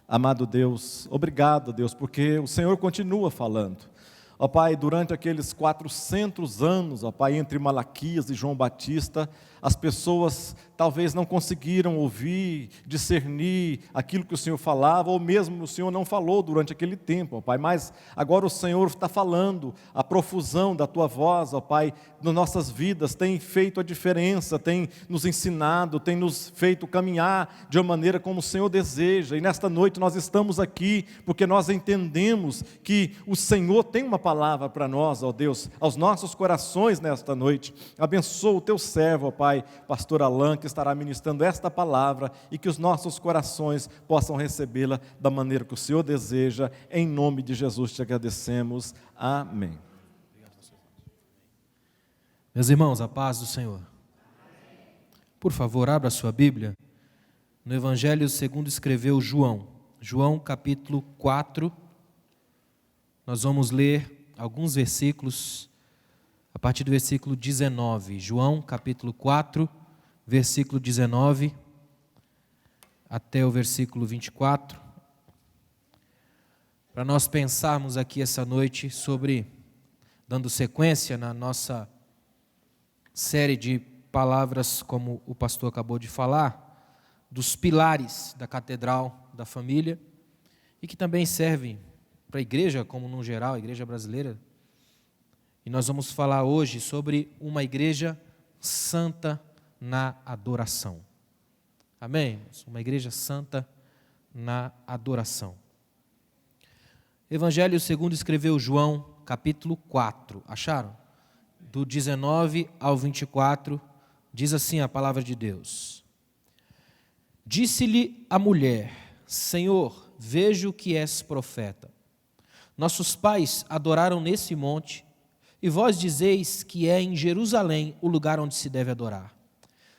Amado Deus, obrigado, Deus, porque o Senhor continua falando. Ó Pai, durante aqueles 400 anos, ó Pai, entre Malaquias e João Batista, as pessoas talvez não conseguiram ouvir, discernir aquilo que o Senhor falava, ou mesmo o Senhor não falou durante aquele tempo, ó Pai, mas agora o Senhor está falando, a profusão da Tua voz, ó Pai, nas nossas vidas tem feito a diferença, tem nos ensinado, tem nos feito caminhar de uma maneira como o Senhor deseja, e nesta noite nós estamos aqui, porque nós entendemos que o Senhor tem uma palavra para nós, ó Deus, aos nossos corações nesta noite. Abençoa o Teu servo, ó Pai, pastor Alain, que estará ministrando esta palavra e que os nossos corações possam recebê-la da maneira que o Senhor deseja. Em nome de Jesus te agradecemos. Amém. Meus irmãos, a paz do Senhor. Por favor, abra a sua Bíblia no Evangelho segundo escreveu João. João capítulo 4. Nós vamos ler alguns versículos a partir do versículo 19. João capítulo 4, versículo 19 até o versículo 24. Para nós pensarmos aqui essa noite sobre, dando sequência na nossa série de palavras, como o pastor acabou de falar, dos pilares da catedral da família, e que também servem para a igreja, como no geral, a igreja brasileira. E nós vamos falar hoje sobre uma igreja santa na adoração. Amém? Uma igreja santa na adoração. Evangelho segundo escreveu João, capítulo 4. Acharam? Do 19 ao 24, diz assim a palavra de Deus. Disse-lhe a mulher: Senhor, vejo que és profeta. Nossos pais adoraram nesse monte, e vós dizeis que é em Jerusalém o lugar onde se deve adorar.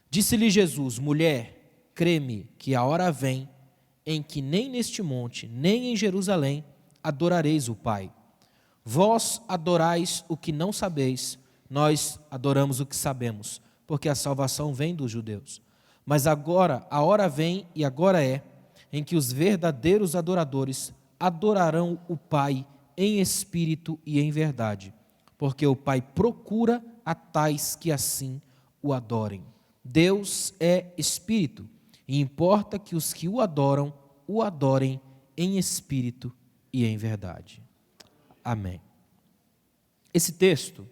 Disse-lhe Jesus: Mulher, crê-me que a hora vem em que nem neste monte, nem em Jerusalém adorareis o Pai. Vós adorais o que não sabeis, nós adoramos o que sabemos, porque a salvação vem dos judeus. Mas agora, a hora vem e agora é, em que os verdadeiros adoradores adorarão o Pai em espírito e em verdade, porque o Pai procura a tais que assim o adorem. Deus é espírito, e importa que os que o adorem em espírito e em verdade. Amém. Esse texto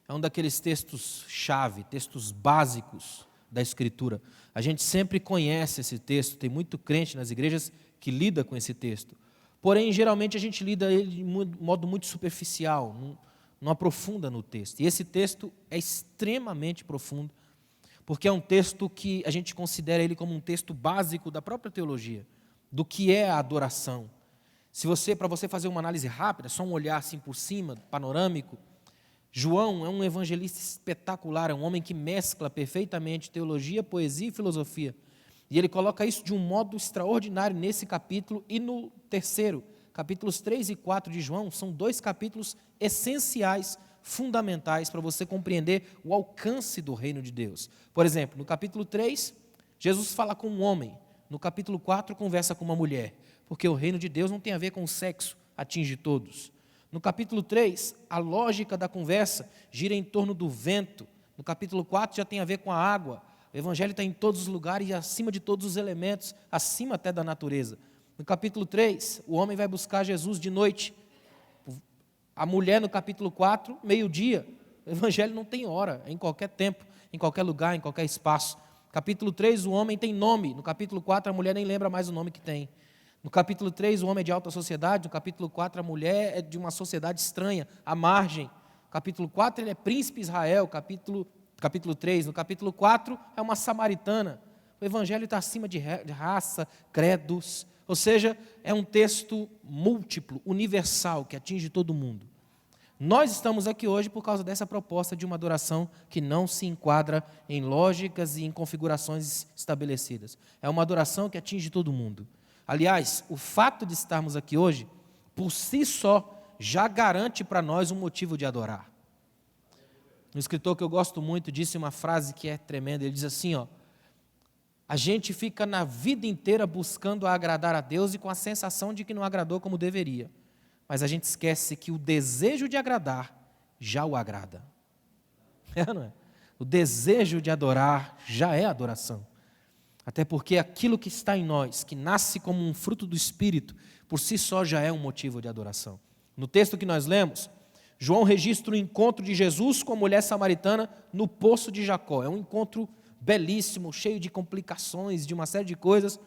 é um daqueles textos-chave, textos básicos da Escritura. A gente sempre conhece esse texto, tem muito crente nas igrejas que lida com esse texto. Porém, geralmente a gente lida ele de modo muito superficial, não aprofunda no texto. E esse texto é extremamente profundo, porque é um texto que a gente considera ele como um texto básico da própria teologia, do que é a adoração. Para você fazer uma análise rápida, só um olhar assim por cima, panorâmico, João é um evangelista espetacular, é um homem que mescla perfeitamente teologia, poesia e filosofia. E ele coloca isso de um modo extraordinário nesse capítulo e no terceiro. Capítulos 3 e 4 de João são dois capítulos essenciais, fundamentais para você compreender o alcance do reino de Deus. Por exemplo, no capítulo 3, Jesus fala com um homem. No capítulo 4, conversa com uma mulher. Porque o reino de Deus não tem a ver com o sexo, atinge todos. No capítulo 3, a lógica da conversa gira em torno do vento. No capítulo 4 já tem a ver com a água. O evangelho está em todos os lugares e acima de todos os elementos, acima até da natureza. No capítulo 3, o homem vai buscar Jesus de noite. A mulher no capítulo 4, meio-dia. O evangelho não tem hora, é em qualquer tempo, em qualquer lugar, em qualquer espaço. Capítulo 3, o homem tem nome. No capítulo 4, a mulher nem lembra mais o nome que tem. No capítulo 3, o homem é de alta sociedade. No capítulo 4, a mulher é de uma sociedade estranha, à margem. Capítulo 4, ele é príncipe Israel. Capítulo 3, no capítulo 4, é uma samaritana. O evangelho está acima de raça, credos. Ou seja, é um texto múltiplo, universal, que atinge todo mundo. Nós estamos aqui hoje por causa dessa proposta de uma adoração que não se enquadra em lógicas e em configurações estabelecidas. É uma adoração que atinge todo mundo. Aliás, o fato de estarmos aqui hoje, por si só, já garante para nós um motivo de adorar. Um escritor que eu gosto muito disse uma frase que é tremenda, ele diz assim, A gente fica na vida inteira buscando agradar a Deus e com a sensação de que não agradou como deveria. Mas a gente esquece que o desejo de agradar já o agrada. É, não é? O desejo de adorar já é adoração. Até porque aquilo que está em nós, que nasce como um fruto do Espírito, por si só já é um motivo de adoração. No texto que nós lemos, João registra o encontro de Jesus com a mulher samaritana no poço de Jacó. É um encontro belíssimo, cheio de complicações, de uma série de coisas.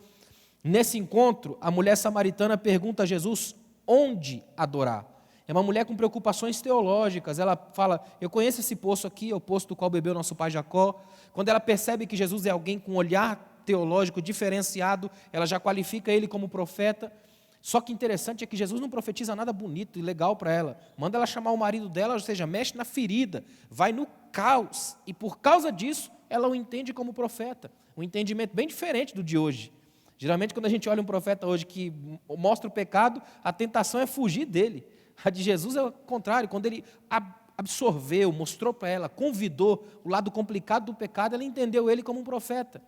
Nesse encontro, a mulher samaritana pergunta a Jesus onde adorar. É uma mulher com preocupações teológicas. Ela fala, eu conheço esse poço aqui, é o poço do qual bebeu nosso pai Jacó. Quando ela percebe que Jesus é alguém com um olhar teológico diferenciado, ela já qualifica ele como profeta. Só que interessante é que Jesus não profetiza nada bonito e legal para ela. Manda ela chamar o marido dela, ou seja, mexe na ferida, vai no caos. E por causa disso, ela o entende como profeta. Um entendimento bem diferente do de hoje. Geralmente, quando a gente olha um profeta hoje que mostra o pecado, a tentação é fugir dele. A de Jesus é o contrário. Quando ele absorveu, mostrou para ela, convidou o lado complicado do pecado, ela entendeu ele como um profeta.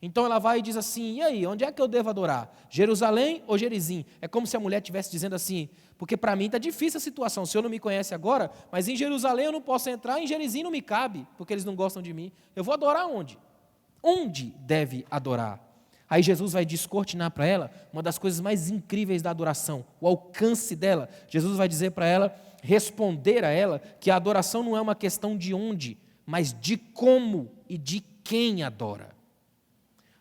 Então ela vai e diz assim, e aí, onde é que eu devo adorar? Jerusalém ou Gerizim? É como se a mulher estivesse dizendo assim, porque para mim está difícil a situação, o senhor não me conhece agora, mas em Jerusalém eu não posso entrar, em Gerizim não me cabe, porque eles não gostam de mim. Eu vou adorar onde? Onde deve adorar? Aí Jesus vai descortinar para ela uma das coisas mais incríveis da adoração, o alcance dela. Jesus vai dizer para ela, responder a ela, que a adoração não é uma questão de onde, mas de como e de quem adora.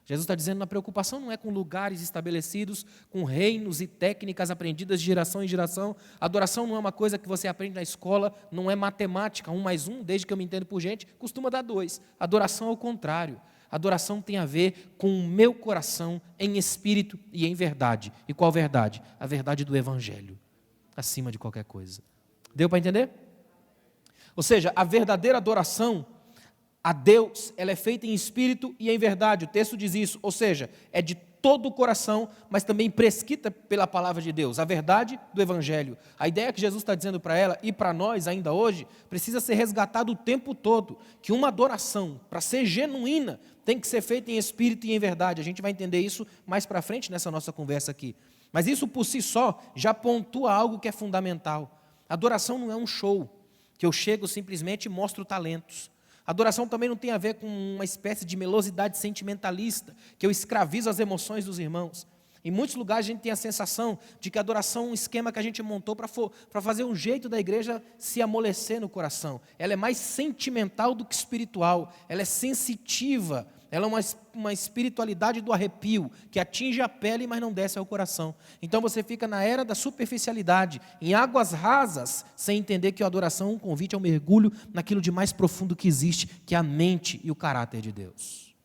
Jesus está dizendo, a preocupação não é com lugares estabelecidos, com reinos e técnicas aprendidas de geração em geração. A adoração não é uma coisa que você aprende na escola, não é matemática, 1 mais 1, desde que eu me entendo por gente, costuma dar 2. Adoração é o contrário. Adoração tem a ver com o meu coração em espírito e em verdade. E qual verdade? A verdade do Evangelho, acima de qualquer coisa. Deu para entender? Ou seja, a verdadeira adoração a Deus, ela é feita em espírito e em verdade, o texto diz isso, ou seja, é de todo o coração, mas também prescrita pela palavra de Deus, a verdade do Evangelho. A ideia que Jesus está dizendo para ela e para nós ainda hoje, precisa ser resgatada o tempo todo, que uma adoração, para ser genuína, tem que ser feita em espírito e em verdade. A gente vai entender isso mais para frente nessa nossa conversa aqui. Mas isso por si só já pontua algo que é fundamental. A adoração não é um show, que eu chego simplesmente e mostro talentos. Adoração também não tem a ver com uma espécie de melosidade sentimentalista, que eu escravizo as emoções dos irmãos. Em muitos lugares a gente tem a sensação de que a adoração é um esquema que a gente montou para fazer um jeito da igreja se amolecer no coração. Ela é mais sentimental do que espiritual, ela é sensitiva, ela é uma espiritualidade do arrepio, que atinge a pele, mas não desce ao coração. Então você fica na era da superficialidade, em águas rasas, sem entender que a adoração é um convite ao mergulho naquilo de mais profundo que existe, que é a mente e o caráter de Deus.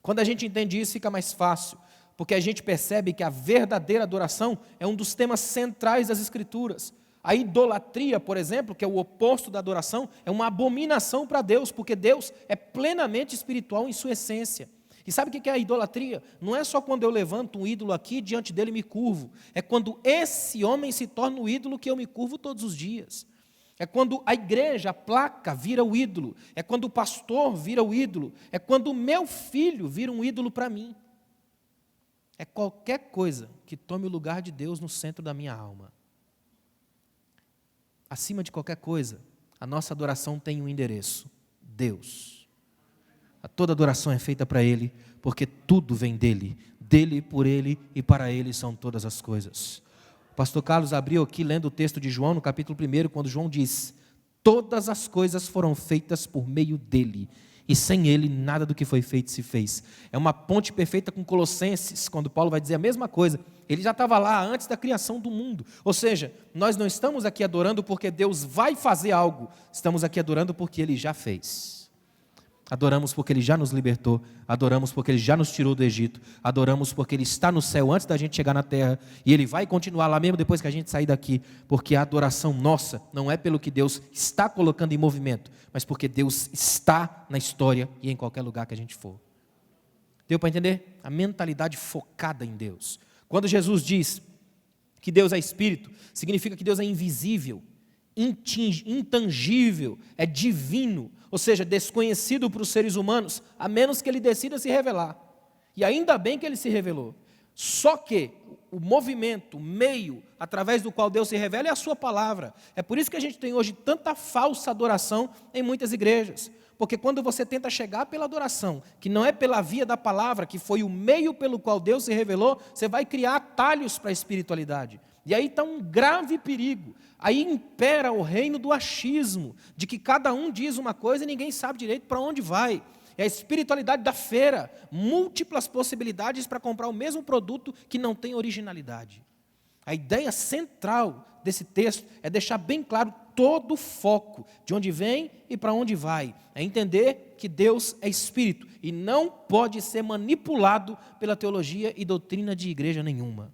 Quando a gente entende isso, fica mais fácil, porque a gente percebe que a verdadeira adoração é um dos temas centrais das Escrituras. A idolatria, por exemplo, que é o oposto da adoração, é uma abominação para Deus, porque Deus é plenamente espiritual em sua essência. E sabe o que é a idolatria? Não é só quando eu levanto um ídolo aqui e diante dele me curvo. É quando esse homem se torna o ídolo que eu me curvo todos os dias. É quando a igreja, a placa, vira o ídolo. É quando o pastor vira o ídolo. É quando o meu filho vira um ídolo para mim. É qualquer coisa que tome o lugar de Deus no centro da minha alma. Acima de qualquer coisa, a nossa adoração tem um endereço: Deus. Toda adoração é feita para Ele, porque tudo vem dEle, por Ele e para Ele são todas as coisas. O pastor Carlos abriu aqui lendo o texto de João, no capítulo 1, quando João diz: todas as coisas foram feitas por meio dEle, e sem Ele nada do que foi feito se fez. É uma ponte perfeita com Colossenses, quando Paulo vai dizer a mesma coisa. Ele já estava lá antes da criação do mundo. Ou seja, nós não estamos aqui adorando porque Deus vai fazer algo. Estamos aqui adorando porque Ele já fez. Adoramos porque Ele já nos libertou. Adoramos porque Ele já nos tirou do Egito. Adoramos porque Ele está no céu antes da gente chegar na terra. E Ele vai continuar lá mesmo depois que a gente sair daqui. Porque a adoração nossa não é pelo que Deus está colocando em movimento, mas porque Deus está na história e em qualquer lugar que a gente for. Deu para entender? A mentalidade focada em Deus. Quando Jesus diz que Deus é Espírito, significa que Deus é invisível, intangível, é divino, ou seja, desconhecido para os seres humanos, a menos que Ele decida se revelar. E ainda bem que ele se revelou. Só que o movimento, o meio, através do qual Deus se revela é a sua palavra. É por isso que a gente tem hoje tanta falsa adoração em muitas igrejas. Porque quando você tenta chegar pela adoração, que não é pela via da palavra, que foi o meio pelo qual Deus se revelou, você vai criar atalhos para a espiritualidade. E aí está um grave perigo. Aí impera o reino do achismo, de que cada um diz uma coisa e ninguém sabe direito para onde vai. É a espiritualidade da feira, múltiplas possibilidades para comprar o mesmo produto que não tem originalidade. A ideia central desse texto é deixar bem claro todo o foco, de onde vem e para onde vai. É entender que Deus é espírito e não pode ser manipulado pela teologia e doutrina de igreja nenhuma.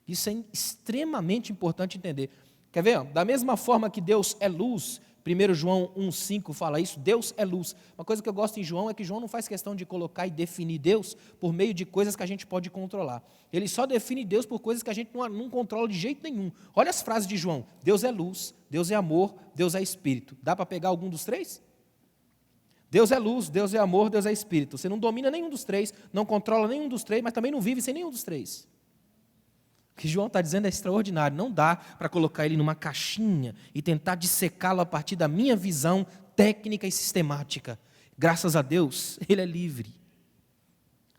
Isso é extremamente importante entender. Quer ver? Da mesma forma que Deus é luz, 1 João 1,5 fala isso, Deus é luz. Uma coisa que eu gosto em João é que João não faz questão de colocar e definir Deus por meio de coisas que a gente pode controlar. Ele só define Deus por coisas que a gente não controla de jeito nenhum. Olha as frases de João: Deus é luz, Deus é amor, Deus é espírito. Dá para pegar algum dos três? Deus é luz, Deus é amor, Deus é espírito. Você não domina nenhum dos três, não controla nenhum dos três, mas também não vive sem nenhum dos três. O que João está dizendo é extraordinário. Não dá para colocar ele numa caixinha e tentar dissecá-lo a partir da minha visão técnica e sistemática. Graças a Deus, ele é livre.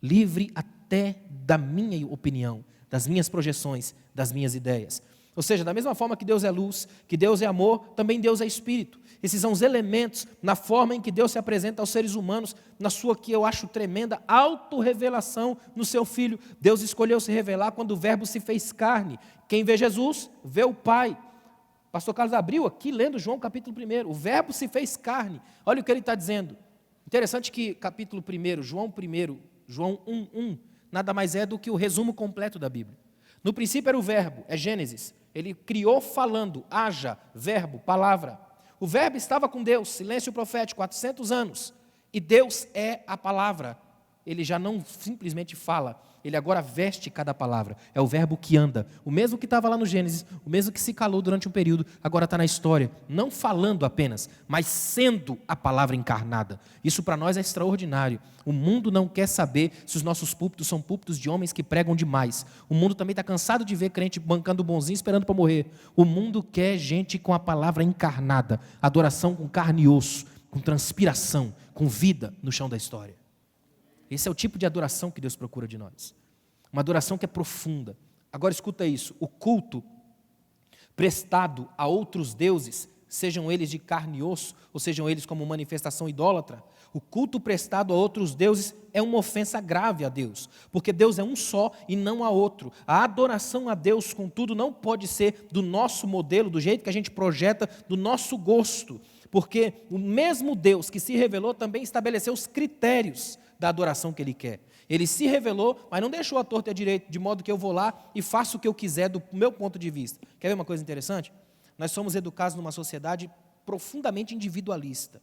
Livre até da minha opinião, das minhas projeções, das minhas ideias. Ou seja, da mesma forma que Deus é luz, que Deus é amor, também Deus é espírito. Esses são os elementos na forma em que Deus se apresenta aos seres humanos, na sua, que eu acho tremenda, autorrevelação no seu Filho. Deus escolheu se revelar quando o Verbo se fez carne. Quem vê Jesus, vê o Pai. Pastor Carlos abriu aqui, lendo João capítulo 1. O Verbo se fez carne. Olha o que ele está dizendo. Interessante que capítulo 1, João 1:1, nada mais é do que o resumo completo da Bíblia. No princípio era o Verbo, é Gênesis. Ele criou falando, haja, verbo, palavra. O verbo estava com Deus, silêncio profético, 400 anos. E Deus é a palavra. Ele já não simplesmente fala, ele agora veste cada palavra. É o verbo que anda. O mesmo que estava lá no Gênesis, o mesmo que se calou durante um período, agora está na história. Não falando apenas, mas sendo a palavra encarnada. Isso para nós é extraordinário. O mundo não quer saber se os nossos púlpitos são púlpitos de homens que pregam demais. O mundo também está cansado de ver crente bancando bonzinho, esperando para morrer. O mundo quer gente com a palavra encarnada. Adoração com carne e osso, com transpiração, com vida no chão da história. Esse é o tipo de adoração que Deus procura de nós. Uma adoração que é profunda. Agora escuta isso, o culto prestado a outros deuses, sejam eles de carne e osso, ou sejam eles como manifestação idólatra, o culto prestado a outros deuses é uma ofensa grave a Deus, porque Deus é um só e não há outro. A adoração a Deus, contudo, não pode ser do nosso modelo, do jeito que a gente projeta, do nosso gosto, porque o mesmo Deus que se revelou também estabeleceu os critérios da adoração que Ele quer. Ele se revelou, mas não deixou a torta e a direita, de modo que eu vou lá e faço o que eu quiser do meu ponto de vista. Quer ver uma coisa interessante? Nós somos educados numa sociedade profundamente individualista.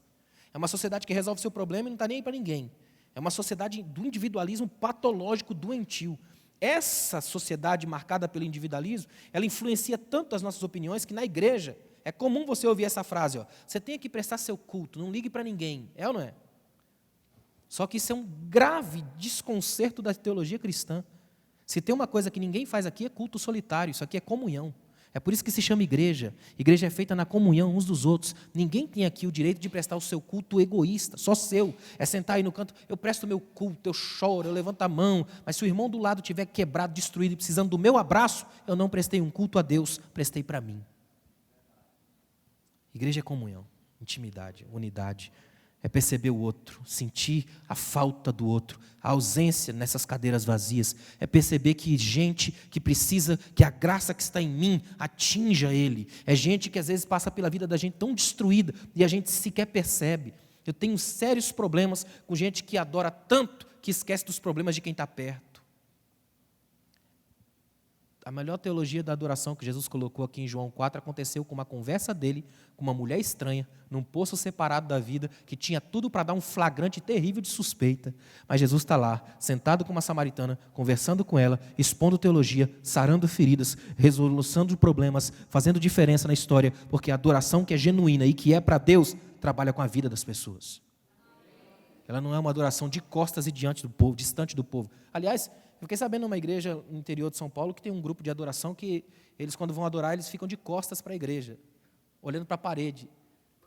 É uma sociedade que resolve seu problema e não está nem aí para ninguém. É uma sociedade do individualismo patológico, doentio. Essa sociedade marcada pelo individualismo, ela influencia tanto as nossas opiniões que na igreja é comum você ouvir essa frase, ó, você tem que prestar seu culto, não ligue para ninguém. É ou não é? Só que isso é um grave desconcerto da teologia cristã. Se tem uma coisa que ninguém faz aqui é culto solitário, isso aqui é comunhão. É por isso que se chama igreja. Igreja é feita na comunhão uns dos outros. Ninguém tem aqui o direito de prestar o seu culto egoísta, só seu. É sentar aí no canto, eu presto o meu culto, eu choro, eu levanto a mão, mas se o irmão do lado estiver quebrado, destruído e precisando do meu abraço, eu não prestei um culto a Deus, prestei para mim. Igreja é comunhão, intimidade, unidade. É perceber o outro, sentir a falta do outro, a ausência nessas cadeiras vazias. É perceber que gente que precisa, que a graça que está em mim atinja ele. É gente que às vezes passa pela vida da gente tão destruída e a gente sequer percebe. Eu tenho sérios problemas com gente que adora tanto que esquece dos problemas de quem está perto. A melhor teologia da adoração que Jesus colocou aqui em João 4 aconteceu com uma conversa dele com uma mulher estranha, num poço separado da vida, que tinha tudo para dar um flagrante terrível de suspeita. Mas Jesus está lá, sentado com uma samaritana, conversando com ela, expondo teologia, sarando feridas, resolução problemas, fazendo diferença na história, porque a adoração que é genuína e que é para Deus, trabalha com a vida das pessoas. Ela não é uma adoração de costas e diante do povo, distante do povo. Aliás, eu fiquei sabendo numa igreja no interior de São Paulo que tem um grupo de adoração que eles, quando vão adorar, eles ficam de costas para a igreja, olhando para a parede,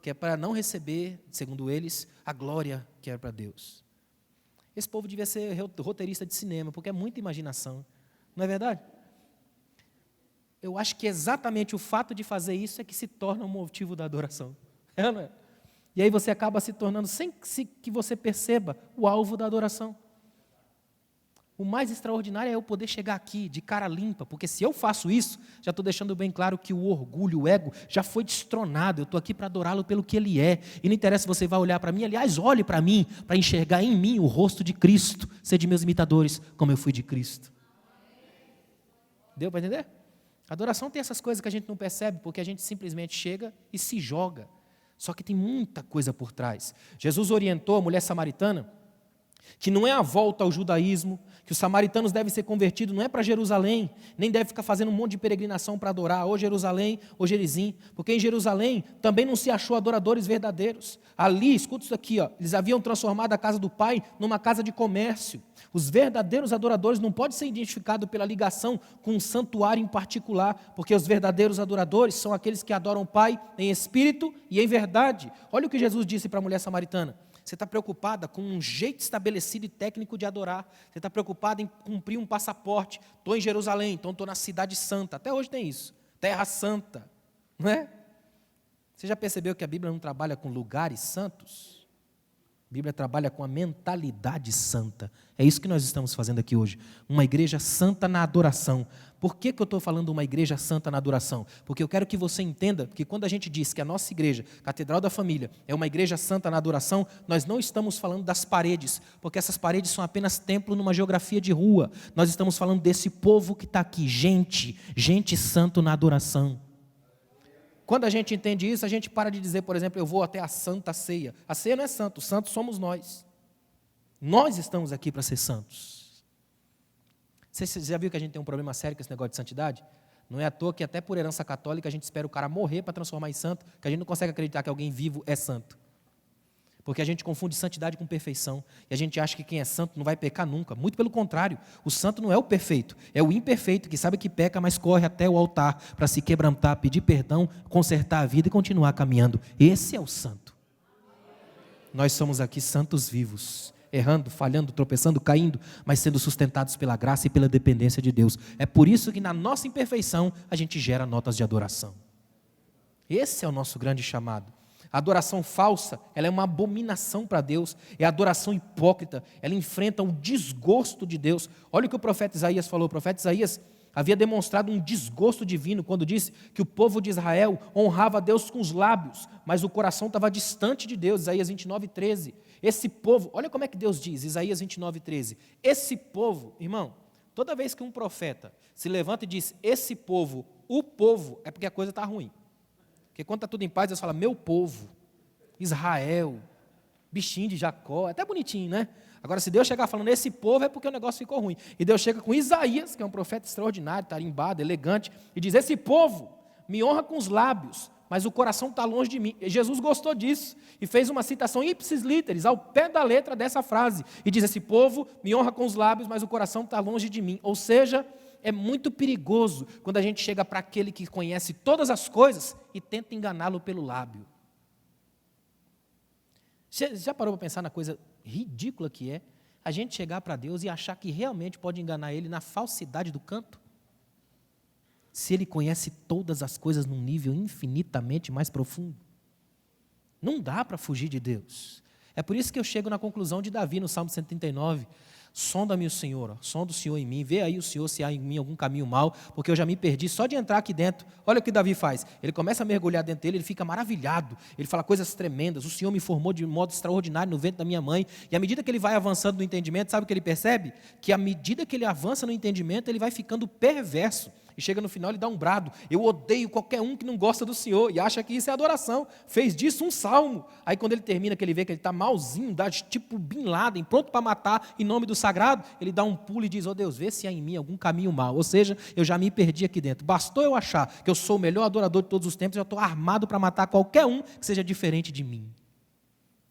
que é para não receber, segundo eles, a glória que é para Deus. Esse povo devia ser roteirista de cinema, porque é muita imaginação. Não é verdade? Eu acho que exatamente o fato de fazer isso é que se torna um motivo da adoração. É, não é? E aí você acaba se tornando, sem que você perceba, o alvo da adoração. O mais extraordinário é eu poder chegar aqui de cara limpa, porque se eu faço isso, já estou deixando bem claro que o orgulho, o ego, já foi destronado. Eu estou aqui para adorá-lo pelo que Ele é. E não interessa se você vai olhar para mim, aliás, olhe para mim, para enxergar em mim o rosto de Cristo, ser de meus imitadores, como eu fui de Cristo. Deu para entender? A adoração tem essas coisas que a gente não percebe, porque a gente simplesmente chega e se joga. Só que tem muita coisa por trás. Jesus orientou a mulher samaritana que não é a volta ao judaísmo, que os samaritanos devem ser convertidos, não é para Jerusalém, nem deve ficar fazendo um monte de peregrinação para adorar, ou Jerusalém, ou Gerizim, porque em Jerusalém também não se achou adoradores verdadeiros. Ali, escuta isso aqui, ó, eles haviam transformado a casa do Pai numa casa de comércio. Os verdadeiros adoradores não podem ser identificados pela ligação com um santuário em particular, porque os verdadeiros adoradores são aqueles que adoram o Pai em espírito e em verdade. Olha o que Jesus disse para a mulher samaritana. Você está preocupada com um jeito estabelecido e técnico de adorar. Você está preocupada em cumprir um passaporte. Estou em Jerusalém, então estou na cidade santa. Até hoje tem isso. Terra santa. Não é? Você já percebeu que a Bíblia não trabalha com lugares santos? A Bíblia trabalha com a mentalidade santa. É isso que nós estamos fazendo aqui hoje. Uma igreja santa na adoração. Por que eu estou falando uma igreja santa na adoração? Porque eu quero que você entenda que quando a gente diz que a nossa igreja, Catedral da Família, é uma igreja santa na adoração, nós não estamos falando das paredes, porque essas paredes são apenas templo numa geografia de rua. Nós estamos falando desse povo que está aqui, gente santo na adoração. Quando a gente entende isso, a gente para de dizer, por exemplo, eu vou até a Santa Ceia. A ceia não é santo, santos somos nós. Nós estamos aqui para ser santos. Você já viu que a gente tem um problema sério com esse negócio de santidade? Não é à toa que até por herança católica a gente espera o cara morrer para transformar em santo, que a gente não consegue acreditar que alguém vivo é santo. Porque a gente confunde santidade com perfeição. E a gente acha que quem é santo não vai pecar nunca. Muito pelo contrário, o santo não é o perfeito, é o imperfeito, que sabe que peca, mas corre até o altar para se quebrantar, pedir perdão, consertar a vida e continuar caminhando. Esse é o santo. Nós somos aqui santos vivos, errando, falhando, tropeçando, caindo, mas sendo sustentados pela graça e pela dependência de Deus. É por isso que na nossa imperfeição a gente gera notas de adoração. Esse é o nosso grande chamado. A adoração falsa, ela é uma abominação para Deus, é a adoração hipócrita, ela enfrenta o desgosto de Deus. Olha o que o profeta Isaías falou. O profeta Isaías havia demonstrado um desgosto divino quando disse que o povo de Israel honrava a Deus com os lábios, mas o coração estava distante de Deus. Isaías 29:13. Esse povo, olha como é que Deus diz, Isaías 29:13. Esse povo, irmão, toda vez que um profeta se levanta e diz esse povo, o povo, é porque a coisa está ruim. Porque quando está tudo em paz, Deus fala, meu povo, Israel, bichinho de Jacó, é até bonitinho, né? Agora, se Deus chegar falando esse povo, é porque o negócio ficou ruim. E Deus chega com Isaías, que é um profeta extraordinário, tarimbado, elegante, e diz, esse povo me honra com os lábios, mas o coração está longe de mim. E Jesus gostou disso e fez uma citação ipsis literis, ao pé da letra dessa frase. E diz, esse povo me honra com os lábios, mas o coração está longe de mim. Ou seja, é muito perigoso quando a gente chega para aquele que conhece todas as coisas e tenta enganá-lo pelo lábio. Você já parou para pensar na coisa ridícula que é a gente chegar para Deus e achar que realmente pode enganar Ele na falsidade do canto? Se Ele conhece todas as coisas num nível infinitamente mais profundo. Não dá para fugir de Deus. É por isso que eu chego na conclusão de Davi no Salmo 139. Sonda-me o Senhor, ó, sonda o Senhor em mim, vê aí o Senhor se há em mim algum caminho mau, porque eu já me perdi só de entrar aqui dentro. Olha o que Davi faz, ele começa a mergulhar dentro dele, ele fica maravilhado, ele fala coisas tremendas, o Senhor me formou de modo extraordinário no ventre da minha mãe, e à medida que ele vai avançando no entendimento, sabe o que ele percebe? Que à medida que ele avança no entendimento, ele vai ficando perverso. E chega no final, ele dá um brado, eu odeio qualquer um que não gosta do Senhor, e acha que isso é adoração, fez disso um salmo. Aí quando ele termina, que ele vê que ele está malzinho, tipo Bin Laden, pronto para matar em nome do sagrado, ele dá um pulo e diz, oh Deus, vê se há em mim algum caminho mau, ou seja, eu já me perdi aqui dentro, bastou eu achar que eu sou o melhor adorador de todos os tempos, eu estou armado para matar qualquer um que seja diferente de mim.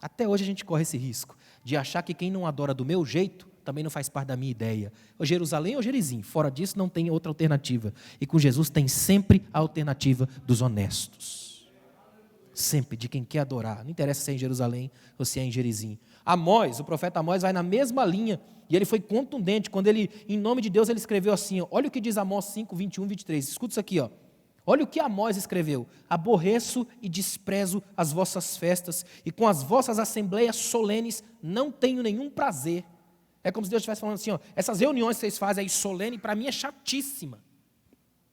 Até hoje a gente corre esse risco, de achar que quem não adora do meu jeito também não faz parte da minha ideia. Ou Jerusalém ou Gerizim, fora disso não tem outra alternativa. E com Jesus tem sempre a alternativa dos honestos. Sempre, de quem quer adorar. Não interessa se é em Jerusalém ou se é em Gerizim. Amós, o profeta Amós vai na mesma linha, e ele foi contundente, quando ele, em nome de Deus, ele escreveu assim, ó, olha o que diz Amós 5, 21, 23, escuta isso aqui, ó. Olha o que Amós escreveu: aborreço e desprezo as vossas festas, e com as vossas assembleias solenes não tenho nenhum prazer. É como se Deus estivesse falando assim, ó, essas reuniões que vocês fazem aí solene, para mim é chatíssima.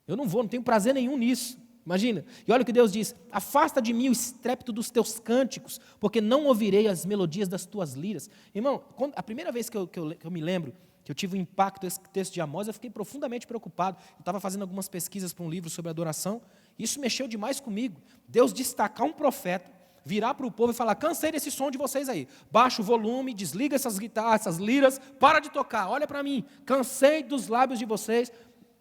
Eu não vou, não tenho prazer nenhum nisso. Imagina. E olha o que Deus diz: afasta de mim o estrépito dos teus cânticos, porque não ouvirei as melodias das tuas liras. Irmão, a primeira vez que eu me lembro que eu tive um impacto desse texto de Amós, eu fiquei profundamente preocupado. Eu estava fazendo algumas pesquisas para um livro sobre adoração, e isso mexeu demais comigo. Deus destacar um profeta, virar para o povo e falar: cansei desse som de vocês aí, baixa o volume, desliga essas guitarras, essas liras, para de tocar, olha para mim, cansei dos lábios de vocês.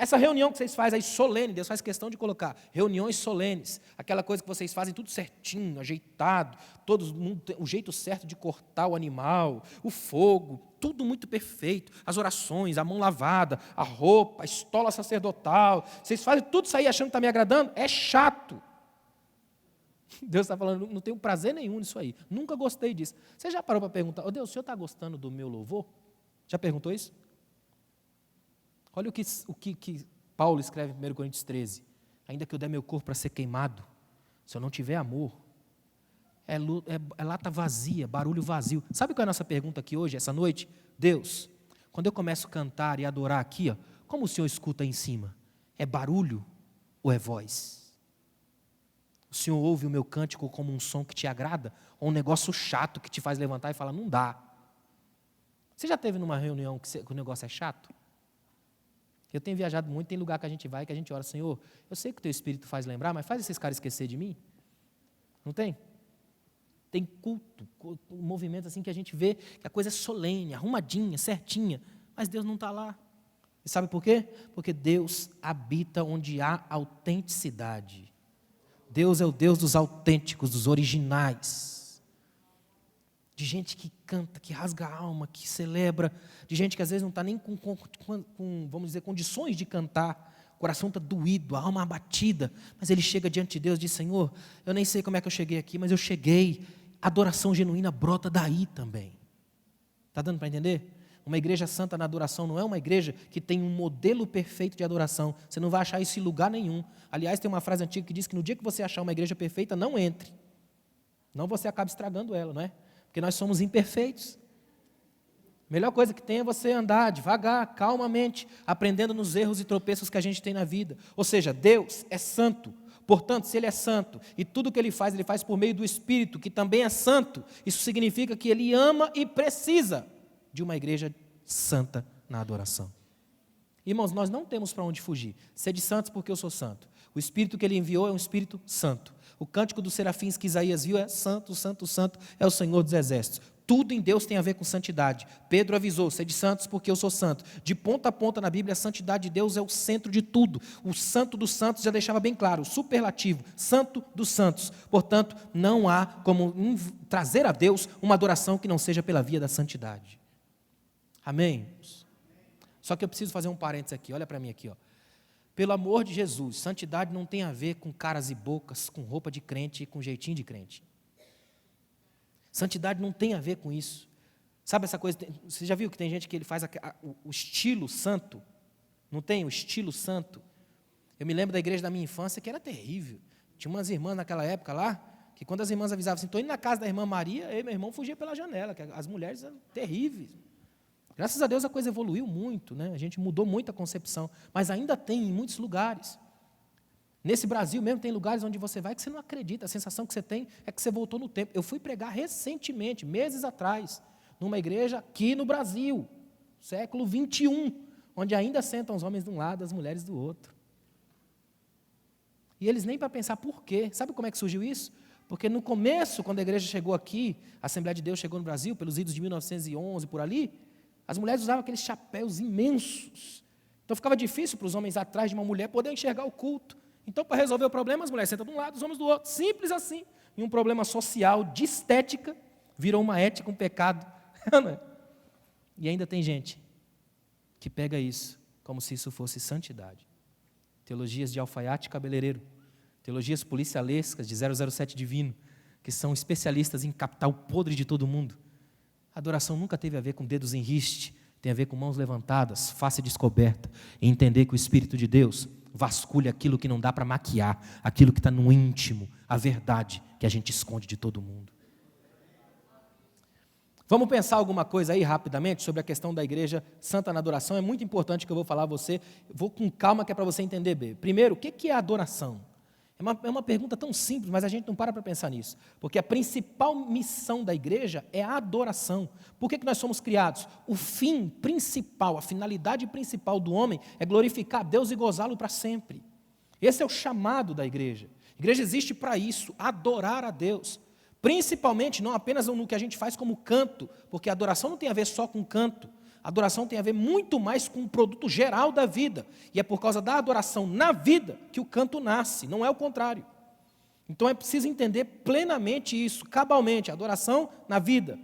Essa reunião que vocês fazem aí solene, Deus faz questão de colocar reuniões solenes, aquela coisa que vocês fazem tudo certinho, ajeitado, todo mundo tem o jeito certo de cortar o animal, o fogo, tudo muito perfeito, as orações, a mão lavada, a roupa, a estola sacerdotal, vocês fazem tudo isso aí achando que está me agradando, é chato. Deus está falando, não tenho prazer nenhum nisso aí, nunca gostei disso. Você já parou para perguntar: oh Deus, o senhor está gostando do meu louvor? Já perguntou isso? Olha o que Paulo escreve em 1 Coríntios 13. Ainda que eu der meu corpo para ser queimado, se eu não tiver amor, é lata vazia, barulho vazio. Sabe qual é a nossa pergunta aqui hoje, essa noite? Deus, quando eu começo a cantar e adorar aqui, ó, como o Senhor escuta aí em cima? É barulho ou é voz? O Senhor ouve o meu cântico como um som que te agrada, ou um negócio chato que te faz levantar e falar: não dá? Você já esteve numa reunião que o negócio é chato? Eu tenho viajado muito, tem lugar que a gente vai, que a gente ora: Senhor, eu sei que o Teu Espírito faz lembrar, mas faz esses caras esquecer de mim. Não tem? Tem culto, um movimento assim que a gente vê que a coisa é solene, arrumadinha, certinha, mas Deus não está lá. E sabe por quê? Porque Deus habita onde há autenticidade. Deus é o Deus dos autênticos, dos originais. De gente que canta, que rasga a alma, que celebra, de gente que às vezes não está nem com, vamos dizer, condições de cantar, o coração está doído, a alma abatida, mas ele chega diante de Deus e diz: Senhor, eu nem sei como é que eu cheguei aqui, mas eu cheguei. A adoração genuína brota daí também. Está dando para entender? Uma igreja santa na adoração não é uma igreja que tem um modelo perfeito de adoração. Você não vai achar isso em lugar nenhum. Aliás, tem uma frase antiga que diz que no dia que você achar uma igreja perfeita, não entre. Não você acaba estragando ela, não é? Porque nós somos imperfeitos. A melhor coisa que tem é você andar devagar, calmamente, aprendendo nos erros e tropeços que a gente tem na vida. Ou seja, Deus é santo. Portanto, se Ele é santo e tudo que Ele faz por meio do Espírito, que também é santo, isso significa que Ele ama e precisa de uma igreja santa na adoração. Irmãos, nós não temos para onde fugir. Sede santos porque eu sou santo. O Espírito que Ele enviou é um Espírito santo. O cântico dos serafins que Isaías viu é: santo, santo, santo é o Senhor dos exércitos. Tudo em Deus tem a ver com santidade. Pedro avisou: sede santos porque eu sou santo. De ponta a ponta na Bíblia, a santidade de Deus é o centro de tudo. O santo dos santos já deixava bem claro, o superlativo, santo dos santos. Portanto, não há como trazer a Deus uma adoração que não seja pela via da santidade. Amém? Só que eu preciso fazer um parênteses aqui, olha para mim aqui, ó. Pelo amor de Jesus, santidade não tem a ver com caras e bocas, com roupa de crente e com jeitinho de crente. Santidade não tem a ver com isso. Sabe essa coisa, você já viu que tem gente que ele faz o estilo santo? Não tem o estilo santo? Eu me lembro da igreja da minha infância que era terrível. Tinha umas irmãs naquela época lá, que quando as irmãs avisavam assim: estou indo na casa da irmã Maria, eu e meu irmão fugia pela janela, que as mulheres eram terríveis. Graças a Deus a coisa evoluiu muito, né? A gente mudou muito a concepção, mas ainda tem em muitos lugares. Nesse Brasil mesmo tem lugares onde você vai que você não acredita, a sensação que você tem é que você voltou no tempo. Eu fui pregar recentemente, meses atrás, numa igreja aqui no Brasil, século 21, onde ainda sentam os homens de um lado, as mulheres do outro. E eles nem para pensar por quê. Sabe como é que surgiu isso? Porque no começo, quando a igreja chegou aqui, a Assembleia de Deus chegou no Brasil, pelos idos de 1911, por ali, as mulheres usavam aqueles chapéus imensos. Então ficava difícil para os homens atrás de uma mulher poder enxergar o culto. Então, para resolver o problema, as mulheres sentam de um lado, os homens do outro. Simples assim. E um problema social, de estética, virou uma ética, um pecado E ainda tem gente que pega isso como se isso fosse santidade. Teologias de alfaiate cabeleireiro, teologias policialescas de 007 divino, que são especialistas em captar o podre de todo mundo. A adoração nunca teve a ver com dedos em riste, tem a ver com mãos levantadas, face descoberta, e entender que o Espírito de Deus vasculha aquilo que não dá para maquiar, aquilo que está no íntimo, a verdade que a gente esconde de todo mundo. Vamos pensar alguma coisa aí rapidamente sobre a questão da igreja santa na adoração. É muito importante que eu vou falar a você, vou com calma que é para você entender bem. Primeiro, o que é adoração? É uma pergunta tão simples, mas a gente não para pensar nisso. Porque a principal missão da igreja é a adoração. Por que nós somos criados? O fim principal, a finalidade principal do homem é glorificar a Deus e gozá-lo para sempre. Esse é o chamado da igreja. A igreja existe para isso, adorar a Deus. Principalmente, não apenas no que a gente faz como canto, porque a adoração não tem a ver só com canto. A adoração tem a ver muito mais com o produto geral da vida. E é por causa da adoração na vida que o canto nasce, não é o contrário. Então é preciso entender plenamente isso, cabalmente, a adoração na vida.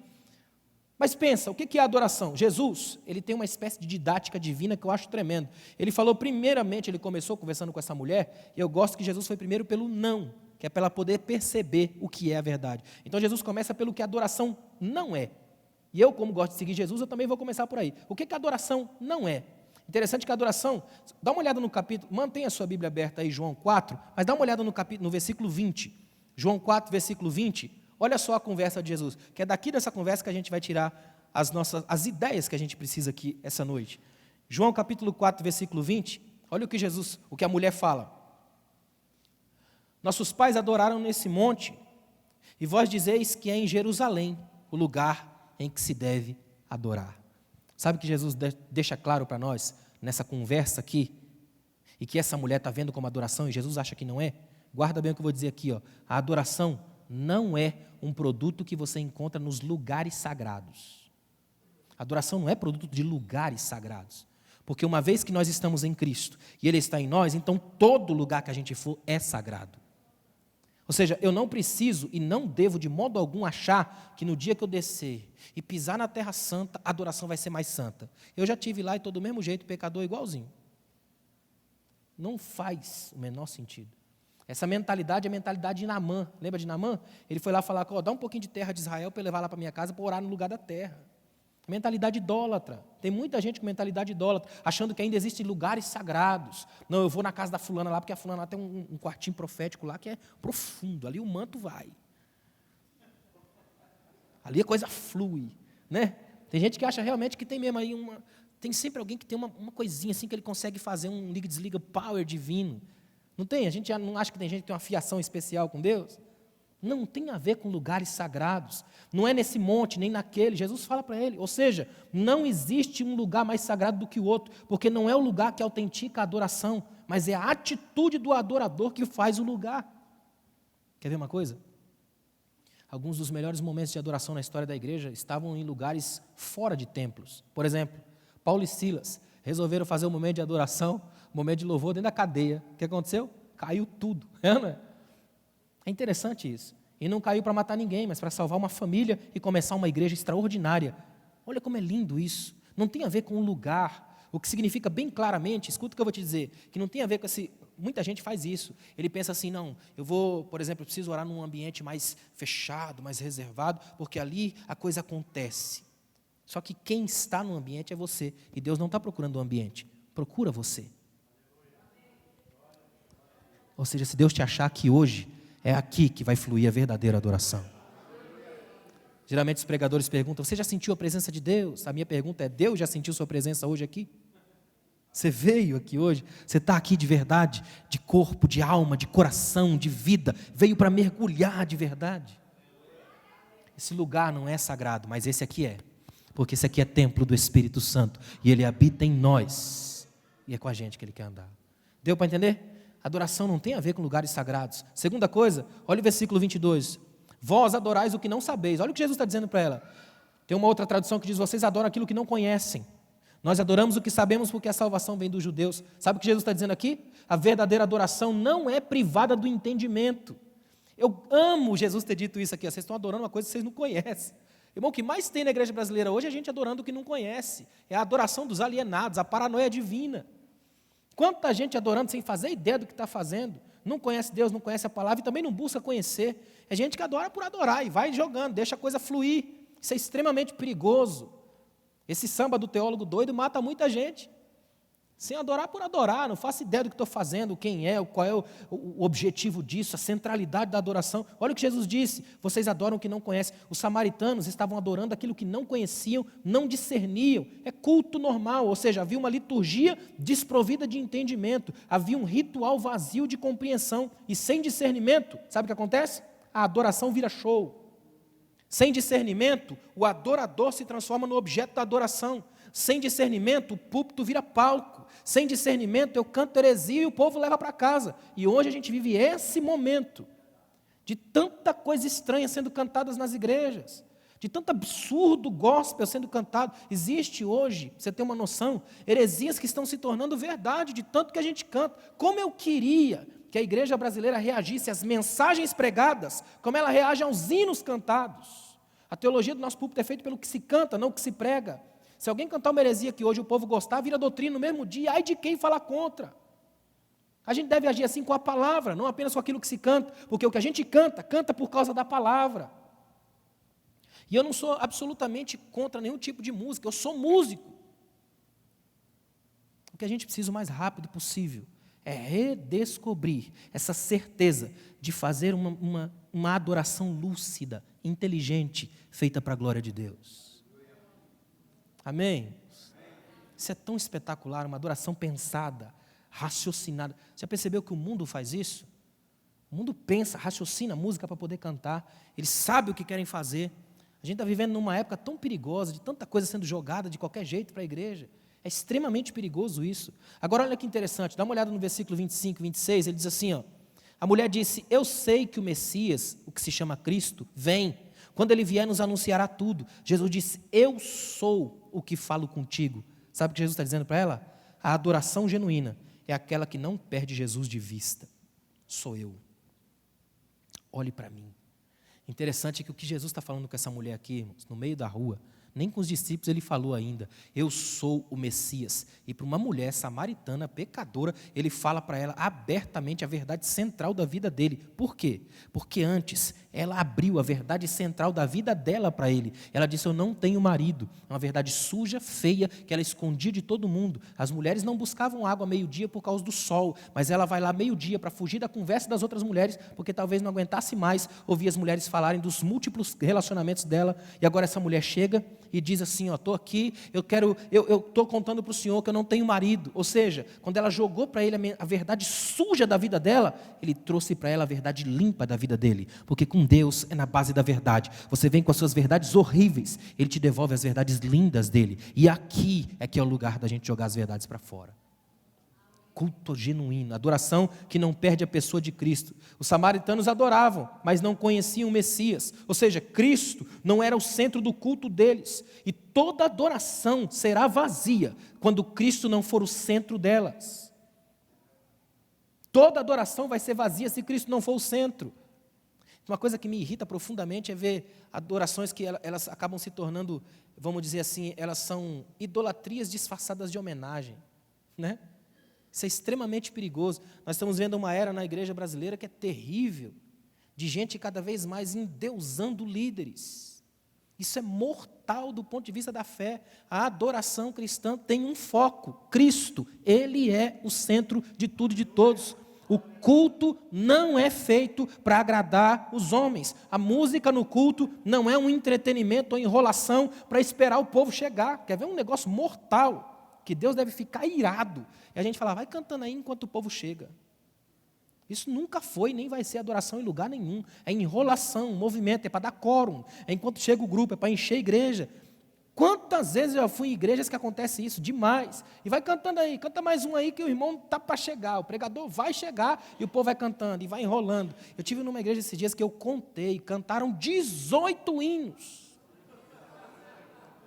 Mas pensa, o que é adoração? Jesus, ele tem uma espécie de didática divina que eu acho tremendo. Ele falou primeiramente, ele começou conversando com essa mulher, e eu gosto que Jesus foi primeiro pelo não, que é para ela poder perceber o que é a verdade. Então Jesus começa pelo que a adoração não é. E eu, como gosto de seguir Jesus, eu também vou começar por aí. O que a adoração não é? Interessante que a adoração, dá uma olhada no capítulo, mantenha a sua Bíblia aberta aí, João 4, mas dá uma olhada no versículo 20. João 4, versículo 20, olha só a conversa de Jesus, que é daqui dessa conversa que a gente vai tirar as ideias que a gente precisa aqui essa noite. João capítulo 4, versículo 20, olha o que a mulher fala. Nossos pais adoraram nesse monte, e vós dizeis que é em Jerusalém o lugar em que se deve adorar. Sabe o que Jesus deixa claro para nós nessa conversa aqui? E que essa mulher está vendo como adoração e Jesus acha que não é? Guarda bem o que eu vou dizer aqui. A adoração não é um produto que você encontra nos lugares sagrados. A adoração não é produto de lugares sagrados. Porque uma vez que nós estamos em Cristo e Ele está em nós, então todo lugar que a gente for é sagrado. Ou seja, eu não preciso e não devo de modo algum achar que no dia que eu descer e pisar na terra santa, a adoração vai ser mais santa. Eu já estive lá e estou do mesmo jeito, pecador igualzinho. Não faz o menor sentido. Essa mentalidade é a mentalidade de Naamã. Lembra de Naamã? Ele foi lá falar, dá um pouquinho de terra de Israel para eu levar lá para minha casa para orar no lugar da terra. Mentalidade idólatra. Tem muita gente com mentalidade idólatra, achando que ainda existem lugares sagrados. Não, eu vou na casa da fulana lá, porque a fulana lá tem um quartinho profético lá que é profundo. Ali o manto vai. Ali a coisa flui, né? Tem gente que acha realmente que tem mesmo aí tem sempre alguém que tem uma coisinha assim que ele consegue fazer um liga-desliga power divino. Não tem? A gente já não acha que tem gente que tem uma fiação especial com Deus? Não tem a ver com lugares sagrados. Não é nesse monte, nem naquele. Jesus fala para ele. Ou seja, não existe um lugar mais sagrado do que o outro, porque não é o lugar que autentica a adoração, mas é a atitude do adorador que faz o lugar. Quer ver uma coisa? Alguns dos melhores momentos de adoração na história da igreja estavam em lugares fora de templos. Por exemplo, Paulo e Silas resolveram fazer um momento de adoração, um momento de louvor dentro da cadeia. O que aconteceu? Caiu tudo. É interessante isso. E não caiu para matar ninguém, mas para salvar uma família e começar uma igreja extraordinária. Olha como é lindo isso. Não tem a ver com o lugar. O que significa bem claramente, escuta o que eu vou te dizer, que não tem a ver com esse... Muita gente faz isso. Ele pensa assim, não, eu vou, por exemplo, eu preciso orar num ambiente mais fechado, mais reservado, porque ali a coisa acontece. Só que quem está no ambiente é você. E Deus não está procurando o ambiente. Procura você. Ou seja, se Deus te achar aqui hoje, é aqui que vai fluir a verdadeira adoração. Geralmente os pregadores perguntam, você já sentiu a presença de Deus? A minha pergunta é, Deus já sentiu sua presença hoje aqui? Você veio aqui hoje? Você está aqui de verdade? De corpo, de alma, de coração, de vida? Veio para mergulhar de verdade? Esse lugar não é sagrado, mas esse aqui é. Porque esse aqui é templo do Espírito Santo. E Ele habita em nós. E é com a gente que Ele quer andar. Deu para entender? Adoração não tem a ver com lugares sagrados. Segunda coisa, olha o versículo 22. Vós adorais o que não sabeis. Olha o que Jesus está dizendo para ela. Tem uma outra tradução que diz, vocês adoram aquilo que não conhecem. Nós adoramos o que sabemos porque a salvação vem dos judeus. Sabe o que Jesus está dizendo aqui? A verdadeira adoração não é privada do entendimento. Eu amo Jesus ter dito isso aqui. Vocês estão adorando uma coisa que vocês não conhecem. Irmão, o que mais tem na igreja brasileira hoje é a gente adorando o que não conhece. É a adoração dos alienados, a paranoia divina. Quanta gente adorando sem fazer ideia do que está fazendo. Não conhece Deus, não conhece a palavra e também não busca conhecer. É gente que adora por adorar e vai jogando, deixa a coisa fluir. Isso é extremamente perigoso. Esse samba do teólogo doido mata muita gente. Sem adorar por adorar, não faço ideia do que estou fazendo, quem é, qual é o objetivo disso, a centralidade da adoração. Olha o que Jesus disse, vocês adoram o que não conhecem. Os samaritanos estavam adorando aquilo que não conheciam, não discerniam. É culto normal, ou seja, havia uma liturgia desprovida de entendimento, havia um ritual vazio de compreensão e sem discernimento. Sabe o que acontece? A adoração vira show. Sem discernimento, o adorador se transforma no objeto da adoração. Sem discernimento, o púlpito vira palco. Sem discernimento, eu canto heresia e o povo leva para casa. E hoje a gente vive esse momento de tanta coisa estranha sendo cantadas nas igrejas, de tanto absurdo gospel sendo cantado. Existe hoje, você tem uma noção, heresias que estão se tornando verdade de tanto que a gente canta. Como eu queria que a igreja brasileira reagisse às mensagens pregadas, como ela reage aos hinos cantados. A teologia do nosso púlpito é feita pelo que se canta, não o que se prega. Se alguém cantar uma heresia que hoje o povo gostar, vira doutrina no mesmo dia, ai de quem falar contra. A gente deve agir assim com a palavra, não apenas com aquilo que se canta, porque o que a gente canta, canta por causa da palavra. E eu não sou absolutamente contra nenhum tipo de música, eu sou músico. O que a gente precisa o mais rápido possível é redescobrir essa certeza de fazer uma adoração lúcida, inteligente, feita para a glória de Deus. Amém? Isso é tão espetacular, uma adoração pensada, raciocinada. Você já percebeu que o mundo faz isso? O mundo pensa, raciocina música para poder cantar. Eles sabem o que querem fazer. A gente está vivendo numa época tão perigosa, de tanta coisa sendo jogada de qualquer jeito para a igreja. É extremamente perigoso isso. Agora olha que interessante, dá uma olhada no versículo 25 e 26, ele diz assim, ó, a mulher disse, eu sei que o Messias, o que se chama Cristo, vem. Quando ele vier, nos anunciará tudo. Jesus disse, eu sou o que falo contigo. Sabe o que Jesus está dizendo para ela? A adoração genuína é aquela que não perde Jesus de vista. Sou eu. Olhe para mim. Interessante é que o que Jesus está falando com essa mulher aqui, irmãos, no meio da rua, nem com os discípulos ele falou ainda, eu sou o Messias. E para uma mulher samaritana, pecadora, ele fala para ela abertamente a verdade central da vida dele. Por quê? Porque antes ela abriu a verdade central da vida dela para ele. Ela disse, eu não tenho marido. É uma verdade suja, feia, que ela escondia de todo mundo. As mulheres não buscavam água meio-dia por causa do sol, mas ela vai lá meio-dia para fugir da conversa das outras mulheres, porque talvez não aguentasse mais ouvir as mulheres falarem dos múltiplos relacionamentos dela. E agora essa mulher chega e diz assim, ó, estou aqui, eu estou contando para o senhor que eu não tenho marido. Ou seja, quando ela jogou para ele a verdade suja da vida dela, ele trouxe para ela a verdade limpa da vida dele. Porque com Deus é na base da verdade. Você vem com as suas verdades horríveis, ele te devolve as verdades lindas dele. E aqui é que é o lugar da gente jogar as verdades para fora. Culto genuíno, adoração que não perde a pessoa de Cristo. Os samaritanos adoravam, mas não conheciam o Messias. Ou seja, Cristo não era o centro do culto deles. E toda adoração será vazia quando Cristo não for o centro delas. Toda adoração vai ser vazia se Cristo não for o centro. Uma coisa que me irrita profundamente é ver adorações que elas acabam se tornando, vamos dizer assim, elas são idolatrias disfarçadas de homenagem, né? Isso é extremamente perigoso. Nós estamos vendo uma era na igreja brasileira que é terrível, de gente cada vez mais endeusando líderes. Isso é mortal do ponto de vista da fé. A adoração cristã tem um foco, Cristo. Ele é o centro de tudo e de todos. O culto não é feito para agradar os homens. A música no culto não é um entretenimento ou enrolação para esperar o povo chegar. Quer ver um negócio mortal? Que Deus deve ficar irado. E a gente fala, vai cantando aí enquanto o povo chega. Isso nunca foi, nem vai ser adoração em lugar nenhum. É enrolação, movimento, é para dar quórum. É enquanto chega o grupo, é para encher a igreja. Quantas vezes eu já fui em igrejas que acontece isso? Demais. E vai cantando aí, canta mais um aí que o irmão está para chegar. O pregador vai chegar e o povo vai cantando e vai enrolando. Eu tive numa igreja esses dias que eu contei, cantaram 18 hinos.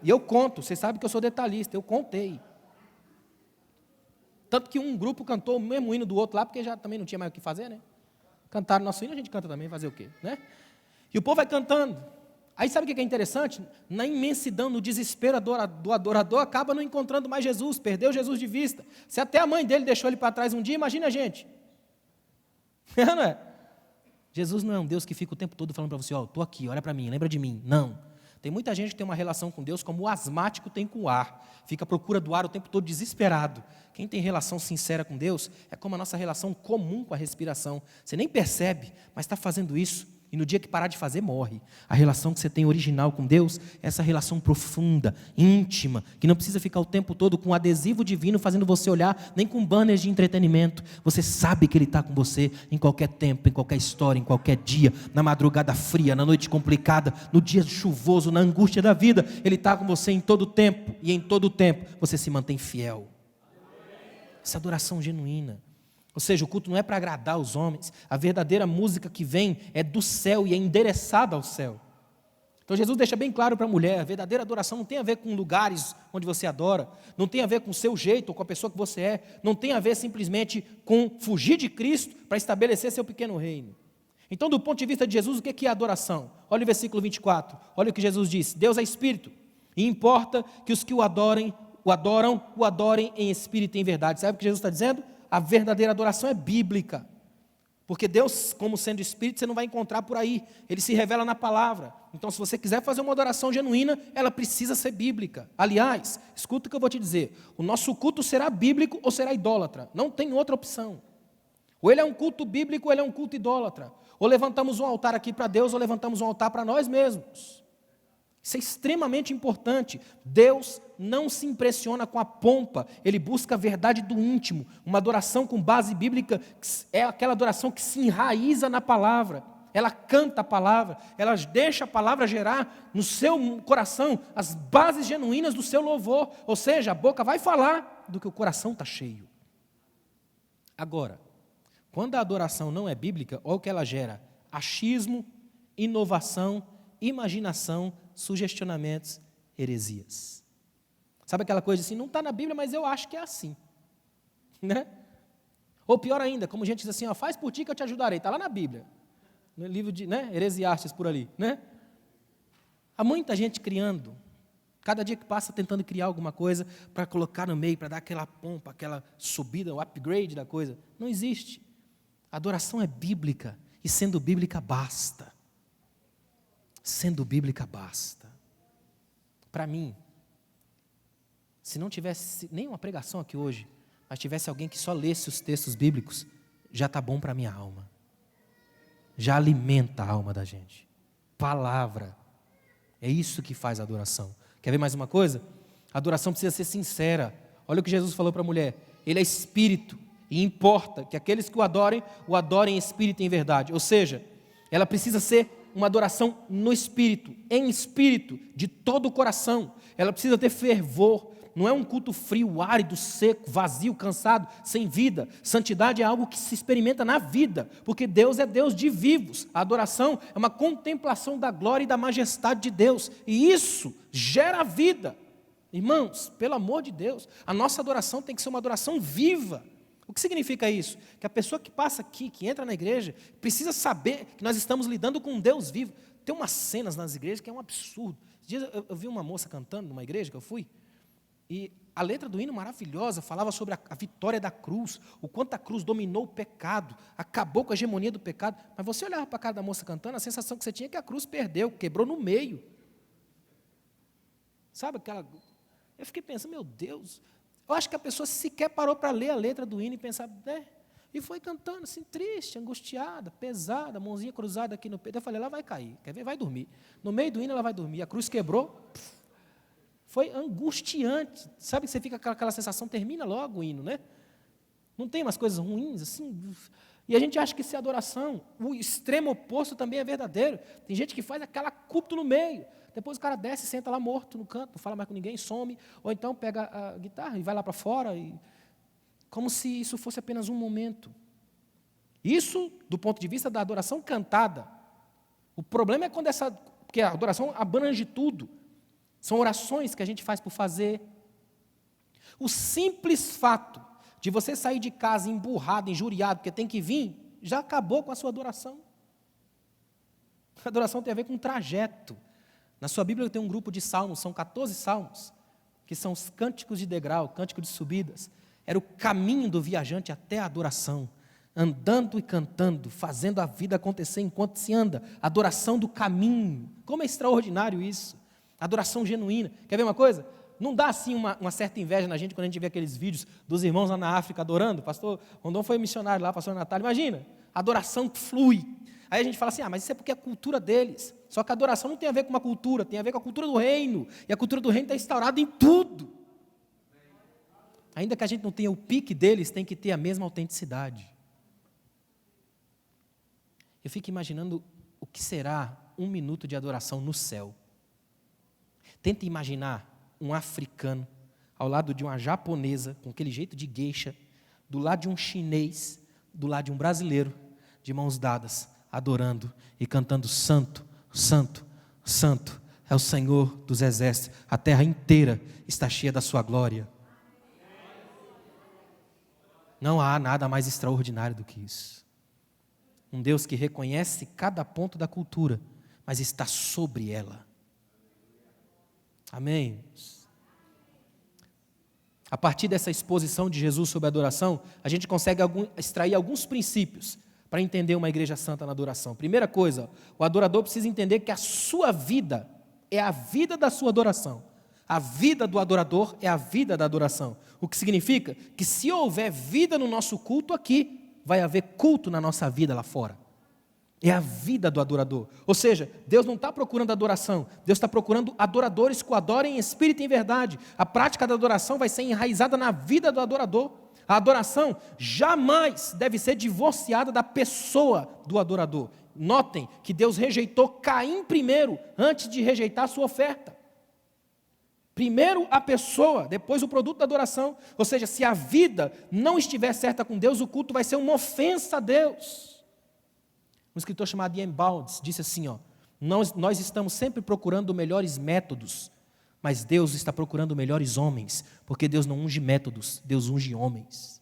E eu conto, vocês sabem que eu sou detalhista, eu contei. Tanto que um grupo cantou o mesmo hino do outro lá, porque já também não tinha mais o que fazer, né? Cantaram nosso hino, a gente canta também, fazer o quê, né? E o povo vai cantando. Aí sabe o que é interessante? Na imensidão, no desespero do adorador, acaba não encontrando mais Jesus, perdeu Jesus de vista. Se até a mãe dele deixou ele para trás um dia, imagina a gente. Não é? Jesus não é um Deus que fica o tempo todo falando para você, estou aqui, olha para mim, lembra de mim. Não. Tem muita gente que tem uma relação com Deus como o asmático tem com o ar. Fica à procura do ar o tempo todo desesperado. Quem tem relação sincera com Deus é como a nossa relação comum com a respiração. Você nem percebe, mas está fazendo isso. E no dia que parar de fazer, morre. A relação que você tem original com Deus é essa relação profunda, íntima, que não precisa ficar o tempo todo com um adesivo divino fazendo você olhar, nem com banners de entretenimento. Você sabe que Ele está com você em qualquer tempo, em qualquer história, em qualquer dia, na madrugada fria, na noite complicada, no dia chuvoso, na angústia da vida. Ele está com você em todo tempo, e em todo tempo você se mantém fiel. Essa adoração genuína. Ou seja, o culto não é para agradar os homens. A verdadeira música que vem é do céu e é endereçada ao céu. Então Jesus deixa bem claro para a mulher, a verdadeira adoração não tem a ver com lugares onde você adora, não tem a ver com o seu jeito ou com a pessoa que você é, não tem a ver simplesmente com fugir de Cristo para estabelecer seu pequeno reino. Então, do ponto de vista de Jesus, o que é adoração? Olha o versículo 24, olha o que Jesus diz: Deus é Espírito, e importa que os que o adorem em Espírito e em verdade. Sabe o que Jesus está dizendo? A verdadeira adoração é bíblica, porque Deus, como sendo Espírito, você não vai encontrar por aí, Ele se revela na palavra. Então, se você quiser fazer uma adoração genuína, ela precisa ser bíblica. Aliás, escuta o que eu vou te dizer, o nosso culto será bíblico ou será idólatra, não tem outra opção. Ou ele é um culto bíblico ou ele é um culto idólatra, ou levantamos um altar aqui para Deus ou levantamos um altar para nós mesmos. Isso é extremamente importante. Deus não se impressiona com a pompa, Ele busca a verdade do íntimo. Uma adoração com base bíblica é aquela adoração que se enraiza na palavra. Ela canta a palavra, ela deixa a palavra gerar no seu coração as bases genuínas do seu louvor. Ou seja, a boca vai falar do que o coração está cheio. Agora, quando a adoração não é bíblica, olha o que ela gera: achismo, inovação, imaginação, sugestionamentos, heresias. Sabe aquela coisa assim, não está na Bíblia, mas eu acho que é assim. Né? Ou pior ainda, como gente diz assim, faz por ti que eu te ajudarei, está lá na Bíblia. No livro de Heresiastes por ali. Né? Há muita gente criando, cada dia que passa tentando criar alguma coisa para colocar no meio, para dar aquela pompa, aquela subida, o upgrade da coisa. Não existe. A adoração é bíblica, e sendo bíblica basta. Sendo bíblica basta. Para mim, se não tivesse nenhuma pregação aqui hoje, mas tivesse alguém que só lesse os textos bíblicos, já está bom para a minha alma. Já alimenta a alma da gente. Palavra. É isso que faz a adoração. Quer ver mais uma coisa? A adoração precisa ser sincera. Olha o que Jesus falou para a mulher. Ele é Espírito, e importa que aqueles que o adorem em Espírito e em verdade. Ou seja, ela precisa ser uma adoração no Espírito, em Espírito, de todo o coração. Ela precisa ter fervor. Não é um culto frio, árido, seco, vazio, cansado, sem vida. Santidade é algo que se experimenta na vida, porque Deus é Deus de vivos. A adoração é uma contemplação da glória e da majestade de Deus, e isso gera vida. Irmãos, pelo amor de Deus, a nossa adoração tem que ser uma adoração viva. O que significa isso? Que a pessoa que passa aqui, que entra na igreja, precisa saber que nós estamos lidando com um Deus vivo. Tem umas cenas nas igrejas que é um absurdo. Esses dias eu vi uma moça cantando numa igreja que eu fui, e a letra do hino maravilhosa falava sobre a vitória da cruz, o quanto a cruz dominou o pecado, acabou com a hegemonia do pecado. Mas você olhava para a cara da moça cantando, a sensação que você tinha é que a cruz perdeu, quebrou no meio. Sabe aquela... Eu fiquei pensando, meu Deus... Eu acho que a pessoa sequer parou para ler a letra do hino e pensar, e foi cantando assim, triste, angustiada, pesada, mãozinha cruzada aqui no peito. Eu falei, ela vai cair, quer ver? Vai dormir. No meio do hino ela vai dormir, a cruz quebrou, foi angustiante. Sabe que você fica com aquela sensação, termina logo o hino, né? Não tem umas coisas ruins assim? E a gente acha que isso é adoração. O extremo oposto também é verdadeiro. Tem gente que faz aquela culto no meio. Depois o cara desce, senta lá morto no canto, não fala mais com ninguém, some. Ou então pega a guitarra e vai lá para fora. Como se isso fosse apenas um momento. Isso do ponto de vista da adoração cantada. O problema é quando porque a adoração abrange tudo. São orações que a gente faz por fazer. O simples fato de você sair de casa emburrado, injuriado, porque tem que vir, já acabou com a sua adoração. A adoração tem a ver com um trajeto. Na sua Bíblia tem um grupo de salmos, são 14 salmos, que são os cânticos de degrau, cânticos de subidas. Era o caminho do viajante até a adoração, andando e cantando, fazendo a vida acontecer enquanto se anda. Adoração do caminho. Como é extraordinário isso. Adoração genuína. Quer ver uma coisa? Não dá assim uma certa inveja na gente quando a gente vê aqueles vídeos dos irmãos lá na África adorando. O pastor Rondon foi missionário lá, pastor Natália. Imagina, a adoração flui. Aí a gente fala assim, mas isso é porque é a cultura deles. Só que a adoração não tem a ver com uma cultura, tem a ver com a cultura do reino. E a cultura do reino está instaurada em tudo. Ainda que a gente não tenha o pique deles, tem que ter a mesma autenticidade. Eu fico imaginando o que será 1 minuto de adoração no céu. Tenta imaginar um africano ao lado de uma japonesa, com aquele jeito de geisha, do lado de um chinês, do lado de um brasileiro, de mãos dadas, adorando e cantando santo, santo, santo, é o Senhor dos exércitos, a terra inteira está cheia da sua glória. Não há nada mais extraordinário do que isso. Um Deus que reconhece cada ponto da cultura, mas está sobre ela. Amém? A partir dessa exposição de Jesus sobre a adoração, a gente consegue extrair alguns princípios para entender uma igreja santa na adoração. Primeira coisa, o adorador precisa entender que a sua vida é a vida da sua adoração. A vida do adorador é a vida da adoração. O que significa que se houver vida no nosso culto aqui, vai haver culto na nossa vida lá fora. É a vida do adorador. Ou seja, Deus não está procurando adoração, Deus está procurando adoradores que o adorem em espírito e em verdade. A prática da adoração vai ser enraizada na vida do adorador. A adoração jamais deve ser divorciada da pessoa do adorador. Notem que Deus rejeitou Caim primeiro, antes de rejeitar a sua oferta. Primeiro a pessoa, depois o produto da adoração. Ou seja, se a vida não estiver certa com Deus, o culto vai ser uma ofensa a Deus. Um escritor chamado Ian Bounds disse assim, nós estamos sempre procurando melhores métodos, mas Deus está procurando melhores homens, porque Deus não unge métodos, Deus unge homens.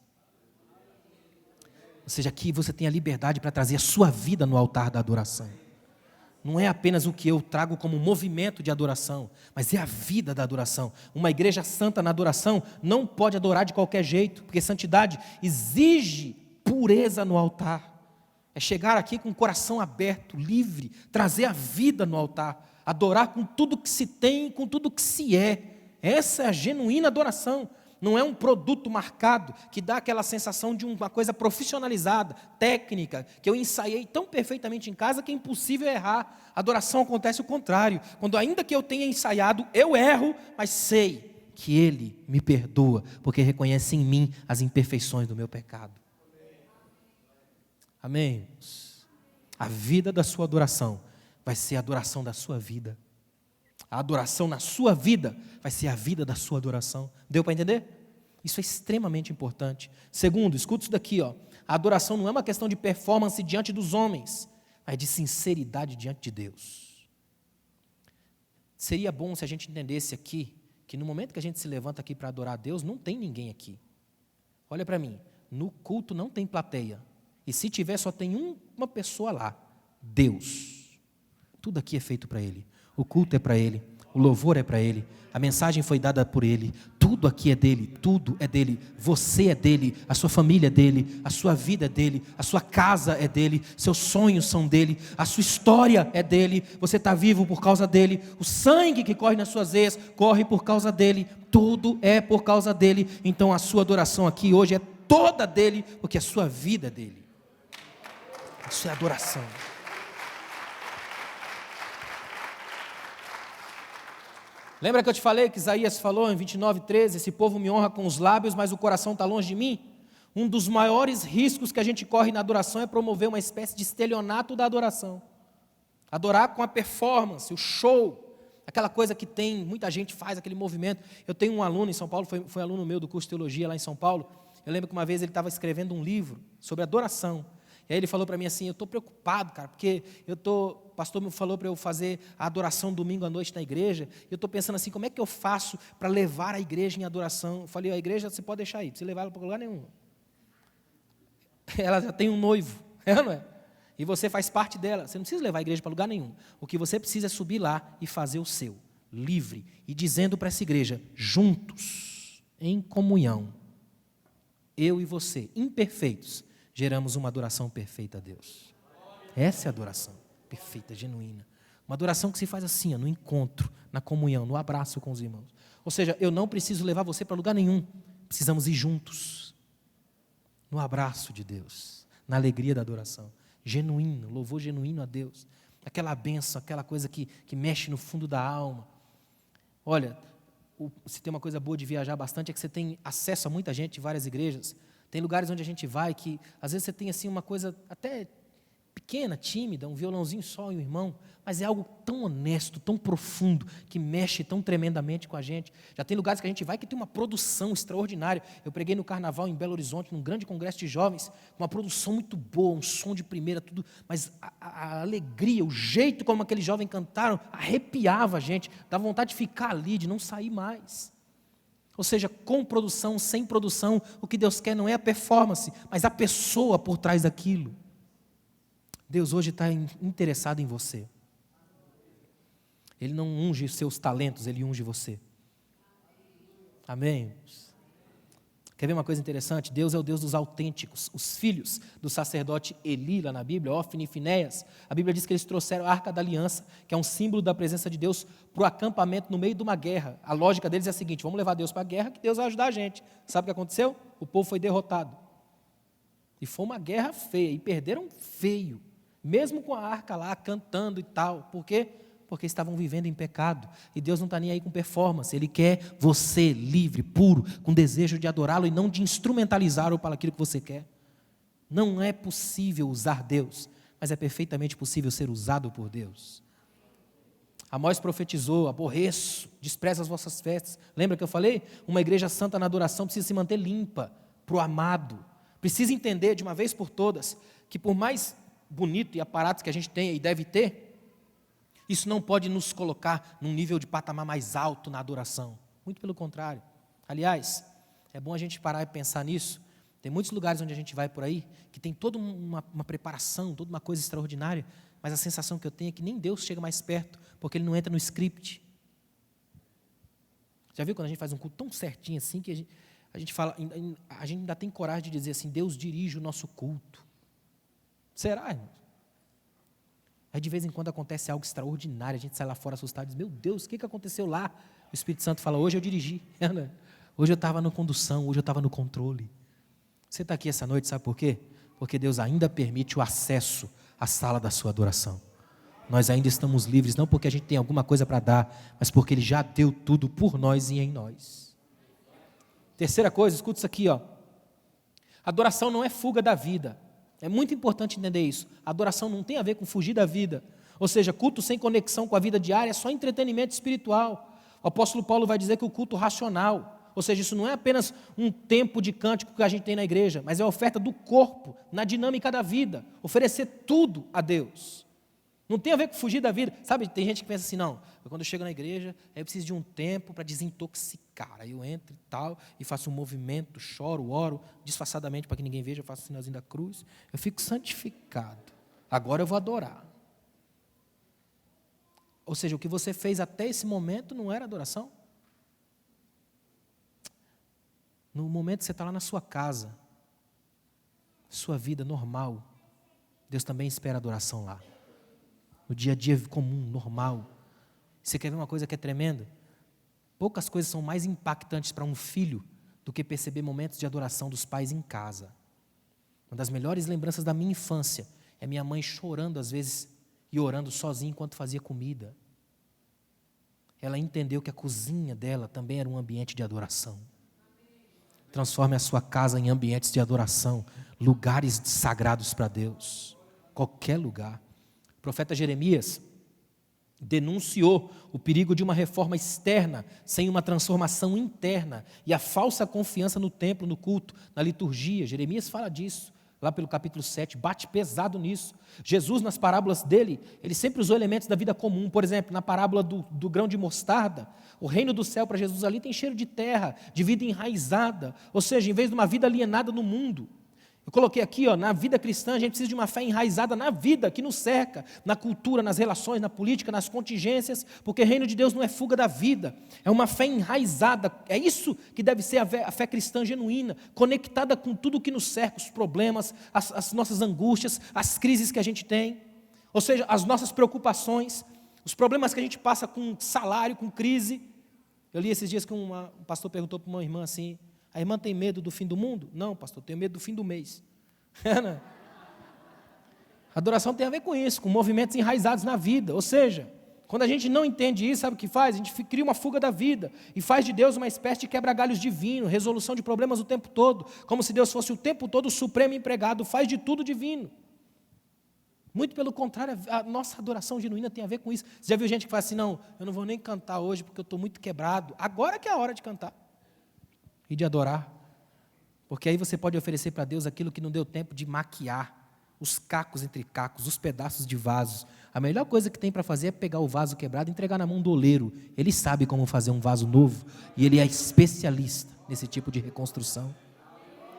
Ou seja, aqui você tem a liberdade para trazer a sua vida no altar da adoração. Não é apenas o que eu trago como movimento de adoração, mas é a vida da adoração. Uma igreja santa na adoração não pode adorar de qualquer jeito, porque santidade exige pureza no altar. É chegar aqui com o coração aberto, livre, trazer a vida no altar, adorar com tudo que se tem, com tudo que se é. Essa é a genuína adoração. Não é um produto marcado que dá aquela sensação de uma coisa profissionalizada, técnica, que eu ensaiei tão perfeitamente em casa que é impossível errar. A adoração acontece o contrário. Quando ainda que eu tenha ensaiado, eu erro, mas sei que Ele me perdoa, porque reconhece em mim as imperfeições do meu pecado. Amém? A vida da sua adoração vai ser a adoração da sua vida. A adoração na sua vida vai ser a vida da sua adoração. Deu para entender? Isso é extremamente importante. Segundo, escuta isso daqui, A adoração não é uma questão de performance diante dos homens, mas de sinceridade diante de Deus. Seria bom se a gente entendesse aqui, que no momento que a gente se levanta aqui para adorar a Deus, não tem ninguém aqui. Olha para mim, no culto não tem plateia. E se tiver, só tem uma pessoa lá, Deus. Tudo aqui é feito para Ele. O culto é para Ele, o louvor é para Ele, a mensagem foi dada por Ele, tudo aqui é dEle, tudo é dEle, você é dEle, a sua família é dEle, a sua vida é dEle, a sua casa é dEle, seus sonhos são dEle, a sua história é dEle, você está vivo por causa dEle, o sangue que corre nas suas veias corre por causa dEle, tudo é por causa dEle. Então a sua adoração aqui hoje é toda dEle, porque a sua vida é dEle. Isso é adoração. Lembra que eu te falei que Isaías falou em 29:13, esse povo me honra com os lábios, mas o coração está longe de mim? Um dos maiores riscos que a gente corre na adoração é promover uma espécie de estelionato da adoração. Adorar com a performance, o show, aquela coisa que tem, muita gente faz aquele movimento. Eu tenho um aluno em São Paulo, foi aluno meu do curso de teologia lá em São Paulo. Eu lembro que uma vez ele estava escrevendo um livro sobre adoração. E aí ele falou para mim assim, eu estou preocupado, cara, porque o pastor me falou para eu fazer a adoração domingo à noite na igreja, e eu estou pensando assim, como é que eu faço para levar a igreja em adoração? Eu falei, a igreja você pode deixar aí, não precisa levar ela para lugar nenhum. Ela já tem um noivo, não é? e você faz parte dela, você não precisa levar a igreja para lugar nenhum. O que você precisa é subir lá e fazer o seu, livre, e dizendo para essa igreja, juntos, em comunhão, eu e você, imperfeitos, geramos uma adoração perfeita a Deus. Essa é a adoração perfeita, genuína. Uma adoração que se faz assim, no encontro, na comunhão, no abraço com os irmãos. Ou seja, eu não preciso levar você para lugar nenhum, precisamos ir juntos, no abraço de Deus, na alegria da adoração, genuíno, louvor genuíno a Deus, aquela bênção, aquela coisa que mexe no fundo da alma. Olha, se tem uma coisa boa de viajar bastante, é que você tem acesso a muita gente, várias igrejas, tem lugares onde a gente vai que, às vezes você tem assim uma coisa até pequena, tímida, um violãozinho só e um irmão, mas é algo tão honesto, tão profundo, que mexe tão tremendamente com a gente. Já tem lugares que a gente vai que tem uma produção extraordinária. Eu preguei no Carnaval em Belo Horizonte, num grande congresso de jovens, uma produção muito boa, um som de primeira, tudo, mas a alegria, o jeito como aqueles jovens cantaram, arrepiava a gente, dava vontade de ficar ali, de não sair mais. Ou seja, com produção, sem produção, o que Deus quer não é a performance, mas a pessoa por trás daquilo. Deus hoje está interessado em você. Ele não unge seus talentos, Ele unge você. Amém? Quer ver uma coisa interessante? Deus é o Deus dos autênticos. Os filhos do sacerdote Eli, lá na Bíblia, Ofni e Finéias, a Bíblia diz que eles trouxeram a Arca da Aliança, que é um símbolo da presença de Deus, para o acampamento no meio de uma guerra. A lógica deles é a seguinte, vamos levar Deus para a guerra, que Deus vai ajudar a gente. Sabe o que aconteceu? O povo foi derrotado. E foi uma guerra feia, e perderam feio. Mesmo com a arca lá, cantando e tal. Por quê? Porque estavam vivendo em pecado. E Deus não está nem aí com performance. Ele quer você livre, puro, com desejo de adorá-lo e não de instrumentalizá-lo para aquilo que você quer. Não é possível usar Deus, mas é perfeitamente possível ser usado por Deus. Amós profetizou, aborreço, despreza as vossas festas. Lembra que eu falei? Uma igreja santa na adoração precisa se manter limpa para o amado. Precisa entender de uma vez por todas que por mais bonito e aparatos que a gente tenha e deve ter, isso não pode nos colocar num nível de patamar mais alto na adoração. Muito pelo contrário. Aliás, é bom a gente parar e pensar nisso. Tem muitos lugares onde a gente vai por aí, que tem toda uma preparação, toda uma coisa extraordinária, mas a sensação que eu tenho é que nem Deus chega mais perto, porque Ele não entra no script. Já viu quando a gente faz um culto tão certinho assim, que a gente fala, a gente ainda tem coragem de dizer assim, Deus dirige o nosso culto. Será, irmãos? Aí de vez em quando acontece algo extraordinário, a gente sai lá fora assustado e diz, meu Deus, o que aconteceu lá? O Espírito Santo fala, hoje eu dirigi, hoje eu estava na condução, hoje eu estava no controle. Você está aqui essa noite, sabe por quê? Porque Deus ainda permite o acesso à sala da sua adoração. Nós ainda estamos livres, não porque a gente tem alguma coisa para dar, mas porque Ele já deu tudo por nós e em nós. Terceira coisa, escuta isso aqui, ó. Adoração não é fuga da vida. É muito importante entender isso. A adoração não tem a ver com fugir da vida. Ou seja, culto sem conexão com a vida diária é só entretenimento espiritual. O apóstolo Paulo vai dizer que o culto racional, ou seja, isso não é apenas um tempo de cântico que a gente tem na igreja, mas é a oferta do corpo, na dinâmica da vida. Oferecer tudo a Deus. Não tem a ver com fugir da vida. Sabe, tem gente que pensa assim, não, quando eu chego na igreja, eu preciso de um tempo para desintoxicar. Aí eu entro e tal, e faço um movimento, choro, oro, disfarçadamente para que ninguém veja, eu faço o sinalzinho da cruz. Eu fico santificado. Agora eu vou adorar. Ou seja, o que você fez até esse momento não era adoração? No momento que você está lá na sua casa, sua vida normal, Deus também espera adoração lá. No dia a dia comum, normal. Você quer ver uma coisa que é tremenda? Poucas coisas são mais impactantes para um filho do que perceber momentos de adoração dos pais em casa. Uma das melhores lembranças da minha infância é minha mãe chorando às vezes e orando sozinha enquanto fazia comida. Ela entendeu que a cozinha dela também era um ambiente de adoração. Transforme a sua casa em ambientes de adoração, lugares sagrados para Deus. Qualquer lugar. O profeta Jeremias denunciou o perigo de uma reforma externa sem uma transformação interna e a falsa confiança no templo, no culto, na liturgia. Jeremias fala disso, lá pelo capítulo 7, bate pesado nisso. Jesus, nas parábolas dele, ele sempre usou elementos da vida comum. Por exemplo, na parábola do grão de mostarda, o reino do céu para Jesus ali tem cheiro de terra, de vida enraizada. Ou seja, em vez de uma vida alienada no mundo, Eu coloquei aqui, na vida cristã, a gente precisa de uma fé enraizada na vida que nos cerca, na cultura, nas relações, na política, nas contingências, porque o reino de Deus não é fuga da vida, é uma fé enraizada, é isso que deve ser a fé cristã genuína, conectada com tudo que nos cerca, os problemas, as nossas angústias, as crises que a gente tem, ou seja, as nossas preocupações, os problemas que a gente passa com salário, com crise. Eu li esses dias que um pastor perguntou para uma irmã assim: a irmã tem medo do fim do mundo? Não, pastor, tenho medo do fim do mês. Adoração tem a ver com isso, com movimentos enraizados na vida. Ou seja, quando a gente não entende isso, sabe o que faz? A gente cria uma fuga da vida e faz de Deus uma espécie de quebra-galhos divino, resolução de problemas o tempo todo, como se Deus fosse o tempo todo o supremo empregado, faz de tudo divino. Muito pelo contrário, a nossa adoração genuína tem a ver com isso. Você já viu gente que fala assim: não, eu não vou nem cantar hoje porque eu estou muito quebrado. Agora que é a hora de cantar e de adorar, porque aí você pode oferecer para Deus aquilo que não deu tempo de maquiar, os cacos entre cacos, os pedaços de vasos. A melhor coisa que tem para fazer é pegar o vaso quebrado e entregar na mão do oleiro. Ele sabe como fazer um vaso novo e ele é especialista nesse tipo de reconstrução.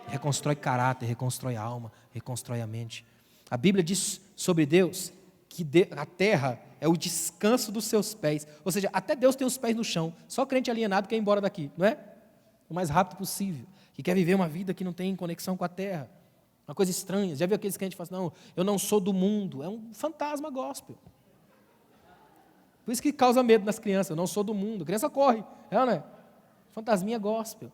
Reconstrói caráter, reconstrói a alma, reconstrói a mente. A Bíblia diz sobre Deus que a terra é o descanso dos seus pés, ou seja, até Deus tem os pés no chão, só crente alienado quer ir embora daqui, não é? O mais rápido possível, que quer viver uma vida que não tem conexão com a terra, uma coisa estranha. Já viu aqueles crentes que falam assim: não, eu não sou do mundo? É um fantasma gospel. Por isso que causa medo nas crianças: eu não sou do mundo. A criança corre, não é? Fantasminha gospel.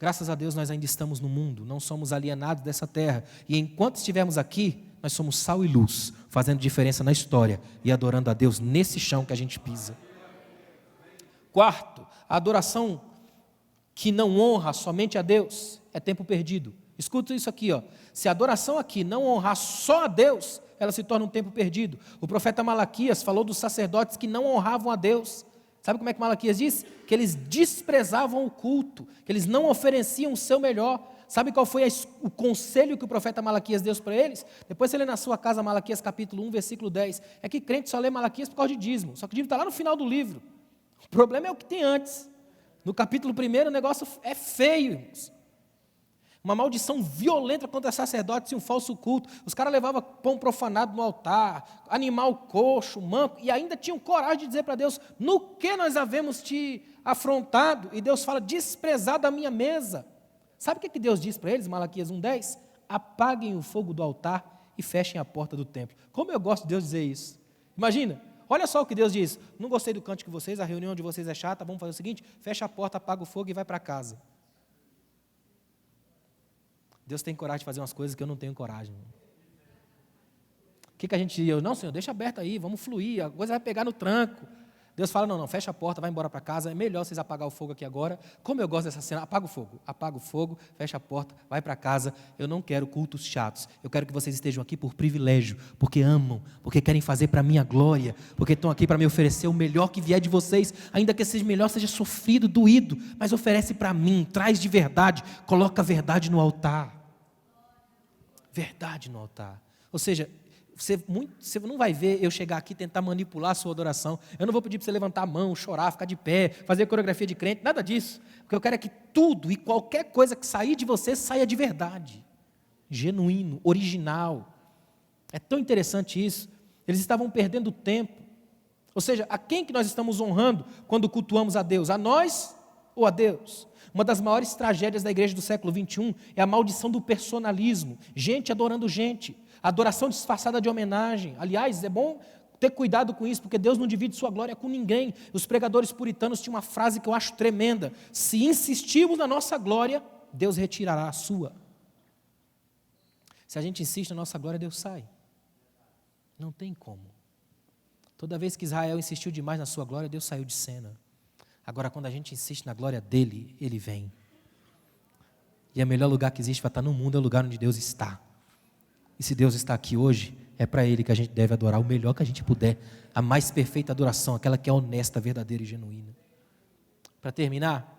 Graças a Deus nós ainda estamos no mundo, não somos alienados dessa terra, e enquanto estivermos aqui, nós somos sal e luz, fazendo diferença na história e adorando a Deus nesse chão que a gente pisa. Quarto, a adoração que não honra somente a Deus é tempo perdido. Escuta isso aqui, se a adoração aqui não honrar só a Deus, ela se torna um tempo perdido. O profeta Malaquias falou dos sacerdotes que não honravam a Deus. Sabe como é que Malaquias diz? Que eles desprezavam o culto, que eles não ofereciam o seu melhor. Sabe qual foi o conselho que o profeta Malaquias deu para eles? Depois você lê na sua casa Malaquias capítulo 1, versículo 10. É que crente só lê Malaquias por causa de dízimo, só que o dízimo está lá no final do livro. O problema é o que tem antes. No capítulo 1 o negócio é feio, irmãos. Uma maldição violenta contra sacerdotes e um falso culto. Os caras levavam pão profanado no altar, animal coxo, manco, e ainda tinham coragem de dizer para Deus: no que nós havemos te afrontado? E Deus fala: desprezado a minha mesa. Sabe o que Deus diz para eles, Malaquias 1,10? Apaguem o fogo do altar e fechem a porta do templo. Como eu gosto de Deus dizer isso. Imagina, olha só o que Deus diz: não gostei do cântico de vocês, a reunião de vocês é chata, vamos fazer o seguinte: fecha a porta, apaga o fogo e vai para casa. Deus tem coragem de fazer umas coisas que eu não tenho coragem. O que a gente diria? Não, Senhor, deixa aberto aí, vamos fluir, a coisa vai pegar no tranco. Deus fala: não, fecha a porta, vai embora para casa, é melhor vocês apagar o fogo aqui agora. Como eu gosto dessa cena: apaga o fogo, fecha a porta, vai para casa. Eu não quero cultos chatos, eu quero que vocês estejam aqui por privilégio, porque amam, porque querem fazer para a minha glória, porque estão aqui para me oferecer o melhor que vier de vocês, ainda que esse melhor seja sofrido, doído, mas oferece para mim, traz de verdade, coloca a verdade no altar. Verdade no altar. Ou seja, você não vai ver eu chegar aqui e tentar manipular a sua adoração. Eu não vou pedir para você levantar a mão, chorar, ficar de pé, fazer coreografia de crente, nada disso. O que eu quero é que tudo e qualquer coisa que sair de você saia de verdade, genuíno, original. É tão interessante isso. Eles estavam perdendo tempo. Ou seja, a quem que nós estamos honrando quando cultuamos a Deus? A nós ou a Deus? Uma das maiores tragédias da igreja do século XXI é a maldição do personalismo. Gente adorando gente. Adoração disfarçada de homenagem. Aliás, é bom ter cuidado com isso, porque Deus não divide sua glória com ninguém. Os pregadores puritanos tinham uma frase que eu acho tremenda: se insistirmos na nossa glória, Deus retirará a sua. Se a gente insiste na nossa glória, Deus sai. Não tem como. Toda vez que Israel insistiu demais na sua glória, Deus saiu de cena. Agora, quando a gente insiste na glória dele, ele vem. E o melhor lugar que existe para estar no mundo é o lugar onde Deus está. E se Deus está aqui hoje, é para Ele que a gente deve adorar o melhor que a gente puder, a mais perfeita adoração, aquela que é honesta, verdadeira e genuína. Para terminar,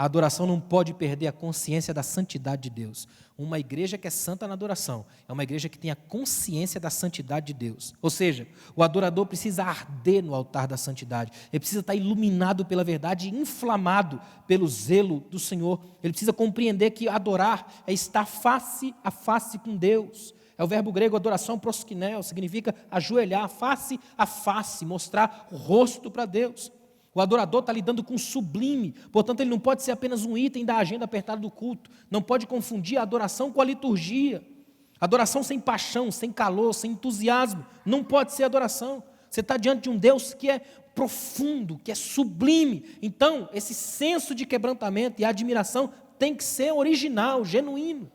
A adoração não pode perder a consciência da santidade de Deus. Uma igreja que é santa na adoração é uma igreja que tem a consciência da santidade de Deus. Ou seja, o adorador precisa arder no altar da santidade. Ele precisa estar iluminado pela verdade e inflamado pelo zelo do Senhor. Ele precisa compreender que adorar é estar face a face com Deus. É o verbo grego adoração proskineo, significa ajoelhar face a face, mostrar o rosto para Deus. O adorador está lidando com o sublime, portanto ele não pode ser apenas um item da agenda apertada do culto, não pode confundir a adoração com a liturgia. Adoração sem paixão, sem calor, sem entusiasmo, não pode ser adoração. Você está diante de um Deus que é profundo, que é sublime, então esse senso de quebrantamento e admiração tem que ser original, genuíno.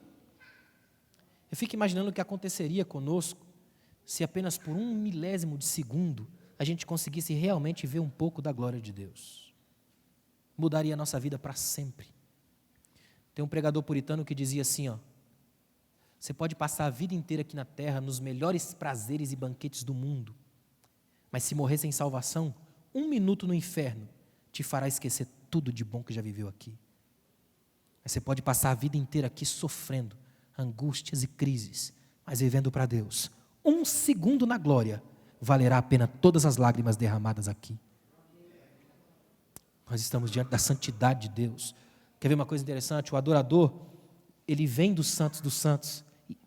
Eu fico imaginando o que aconteceria conosco se apenas por 1 milésimo de segundo a gente conseguisse realmente ver um pouco da glória de Deus. Mudaria a nossa vida para sempre. Tem um pregador puritano que dizia assim, você pode passar a vida inteira aqui na terra, nos melhores prazeres e banquetes do mundo, mas se morrer sem salvação, 1 minuto no inferno te fará esquecer tudo de bom que já viveu aqui. Mas você pode passar a vida inteira aqui sofrendo angústias e crises, mas vivendo para Deus. 1 segundo na glória valerá a pena todas as lágrimas derramadas aqui. Nós estamos diante da santidade de Deus. Quer ver uma coisa interessante? O adorador, ele vem dos santos,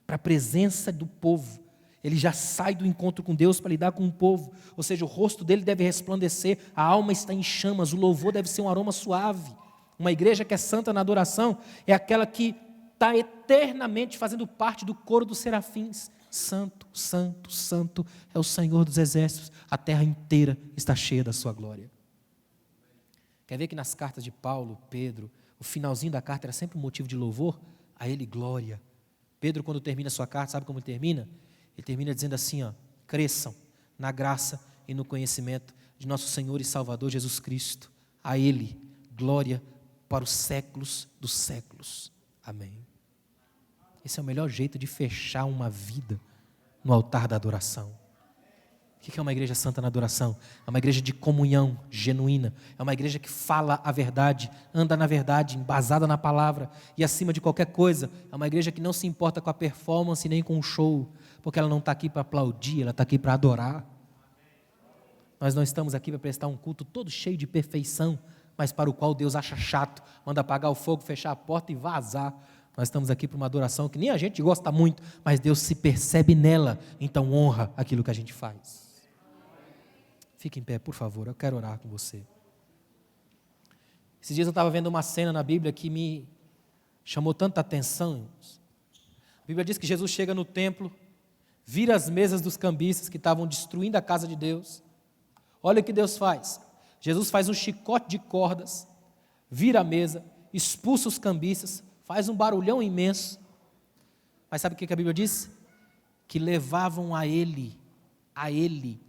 para a presença do povo. Ele já sai do encontro com Deus para lidar com o povo. Ou seja, o rosto dele deve resplandecer, a alma está em chamas, o louvor deve ser um aroma suave. Uma igreja que é santa na adoração é aquela que está eternamente fazendo parte do coro dos serafins. Santo, santo, santo é o Senhor dos exércitos, a terra inteira está cheia da sua glória. Quer ver que nas cartas de Paulo, Pedro, o finalzinho da carta era sempre um motivo de louvor? A ele glória. Pedro, quando termina a sua carta, sabe como ele termina? Ele termina dizendo assim, cresçam na graça e no conhecimento de nosso Senhor e Salvador Jesus Cristo. A ele glória para os séculos dos séculos. Amém. Esse é o melhor jeito de fechar uma vida no altar da adoração. O que é uma igreja santa na adoração? É uma igreja de comunhão genuína. É uma igreja que fala a verdade, anda na verdade, embasada na palavra. E acima de qualquer coisa, é uma igreja que não se importa com a performance nem com o show. Porque ela não está aqui para aplaudir, ela está aqui para adorar. Nós não estamos aqui para prestar um culto todo cheio de perfeição, mas para o qual Deus acha chato, manda apagar o fogo, fechar a porta e vazar. Nós estamos aqui para uma adoração que nem a gente gosta muito, mas Deus se percebe nela, então honra aquilo que a gente faz. Fique em pé, por favor, eu quero orar com você. Esses dias eu estava vendo uma cena na Bíblia que me chamou tanta atenção. A Bíblia diz que Jesus chega no templo, vira as mesas dos cambistas que estavam destruindo a casa de Deus. Olha o que Deus faz. Jesus faz um chicote de cordas, vira a mesa, expulsa os cambistas, faz um barulhão imenso. Mas sabe o que a Bíblia diz? Que levavam a ele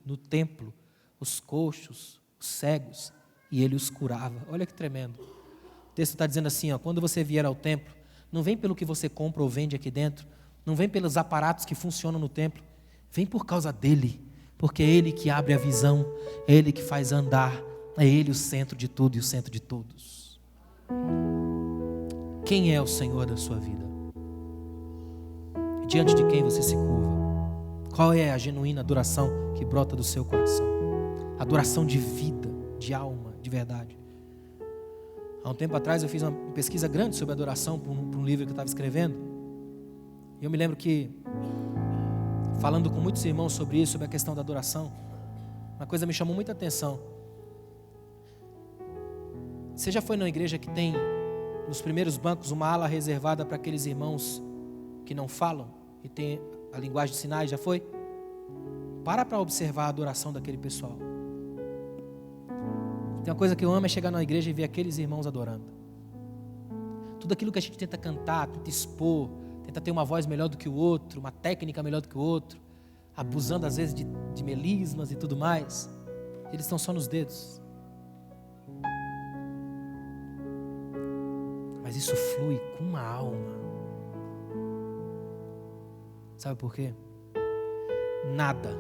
no templo, os coxos, os cegos, e ele os curava. Olha que tremendo. O texto está dizendo assim, quando você vier ao templo, não vem pelo que você compra ou vende aqui dentro, não vem pelos aparatos que funcionam no templo, vem por causa dele, porque é ele que abre a visão, é ele que faz andar, é ele o centro de tudo e o centro de todos. Quem é o Senhor da sua vida? Diante de quem você se curva? Qual é a genuína adoração que brota do seu coração? Adoração de vida, de alma, de verdade. Há um tempo atrás eu fiz uma pesquisa grande sobre adoração para um livro que eu estava escrevendo. E eu me lembro que, falando com muitos irmãos sobre isso, sobre a questão da adoração, uma coisa me chamou muita atenção. Você já foi numa igreja que tem nos primeiros bancos uma ala reservada para aqueles irmãos que não falam e tem a linguagem de sinais? Já foi? Para observar a adoração daquele pessoal. Tem uma coisa que eu amo, é chegar na igreja e ver aqueles irmãos adorando. Tudo aquilo que a gente tenta cantar, tenta expor, tenta ter uma voz melhor do que o outro, uma técnica melhor do que o outro, abusando às vezes de melismas e tudo mais, eles estão só nos dedos. Mas isso flui com uma alma. Sabe por quê? Nada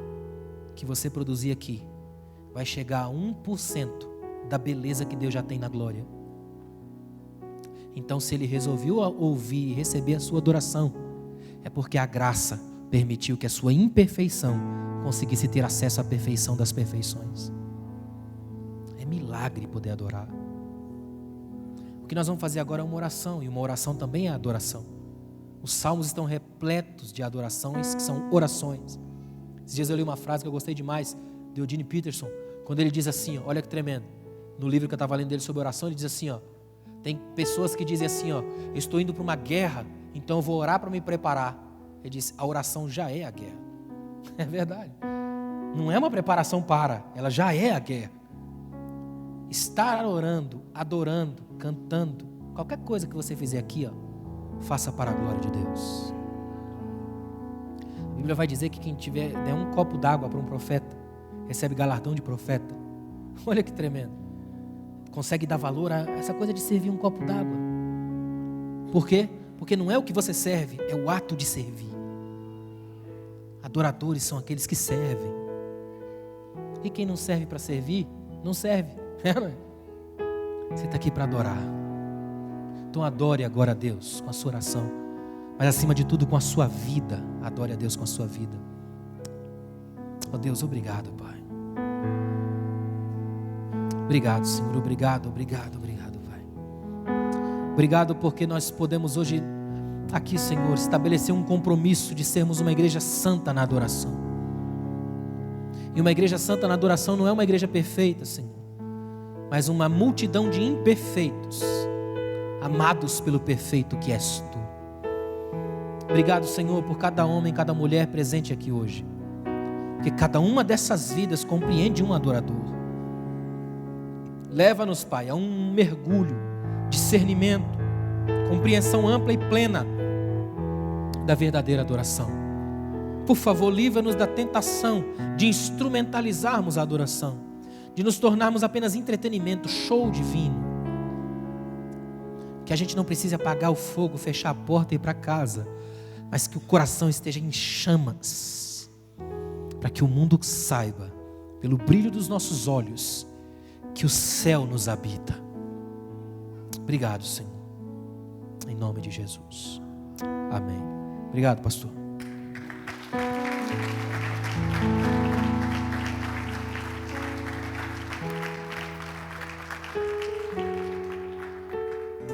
que você produzir aqui vai chegar a 1% da beleza que Deus já tem na glória. Então, se ele resolveu ouvir e receber a sua adoração, é porque a graça permitiu que a sua imperfeição conseguisse ter acesso à perfeição das perfeições. É milagre poder adorar. O que nós vamos fazer agora é uma oração, e uma oração também é adoração. Os salmos estão repletos de adorações que são orações. Esses dias eu li uma frase que eu gostei demais, de Eugene Peterson, quando ele diz assim, ó, olha que tremendo, no livro que eu estava lendo dele sobre oração, ele diz assim, ó, tem pessoas que dizem assim, ó, eu estou indo para uma guerra, então eu vou orar para me preparar. Ele diz, a oração já é a guerra. É verdade. Não é uma preparação para, ela já é a guerra. Estar orando, adorando, cantando, qualquer coisa que você fizer aqui, ó, faça para a glória de Deus. A Bíblia vai dizer que quem der um copo d'água para um profeta, recebe galardão de profeta. Olha que tremendo. Consegue dar valor a essa coisa de servir um copo d'água. Por quê? Porque não é o que você serve, é o ato de servir. Adoradores são aqueles que servem. E quem não serve para servir, não serve. Você está aqui para adorar. Então adore agora a Deus com a sua oração. Mas acima de tudo com a sua vida. Adore a Deus com a sua vida. Oh Deus, obrigado, Pai. Obrigado, Senhor. Obrigado, obrigado, obrigado, Pai. Obrigado porque nós podemos hoje aqui, Senhor, estabelecer um compromisso de sermos uma igreja santa na adoração. E uma igreja santa na adoração não é uma igreja perfeita, Senhor, mas uma multidão de imperfeitos, amados pelo perfeito que és Tu. Obrigado, Senhor, por cada homem, cada mulher presente aqui hoje, porque cada uma dessas vidas compreende um adorador. Leva-nos, Pai, a um mergulho, discernimento, compreensão ampla e plena da verdadeira adoração. Por favor, livra-nos da tentação de instrumentalizarmos a adoração, de nos tornarmos apenas entretenimento, show divino. Que a gente não precise apagar o fogo, fechar a porta e ir para casa, mas que o coração esteja em chamas, para que o mundo saiba, pelo brilho dos nossos olhos, que o céu nos habita. Obrigado, Senhor. Em nome de Jesus. Amém. Obrigado, pastor.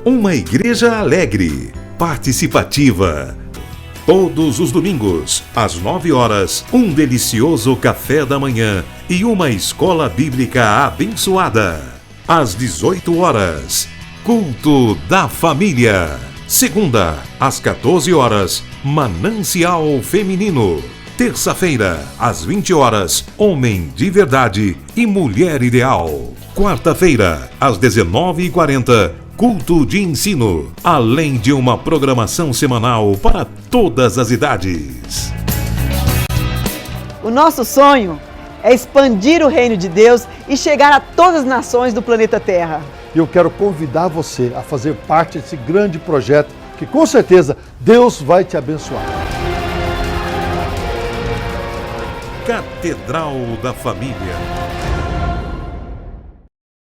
Uma igreja alegre, participativa. Todos os domingos, às 9 horas, um delicioso café da manhã e uma escola bíblica abençoada. Às 18 horas, culto da família. Segunda, às 14 horas, Manancial Feminino. Terça-feira, às 20 horas, Homem de Verdade e Mulher Ideal. Quarta-feira, às 19h40, culto de ensino, além de uma programação semanal para todas as idades. O nosso sonho é expandir o reino de Deus e chegar a todas as nações do planeta Terra. E eu quero convidar você a fazer parte desse grande projeto que com certeza Deus vai te abençoar. Catedral da Família.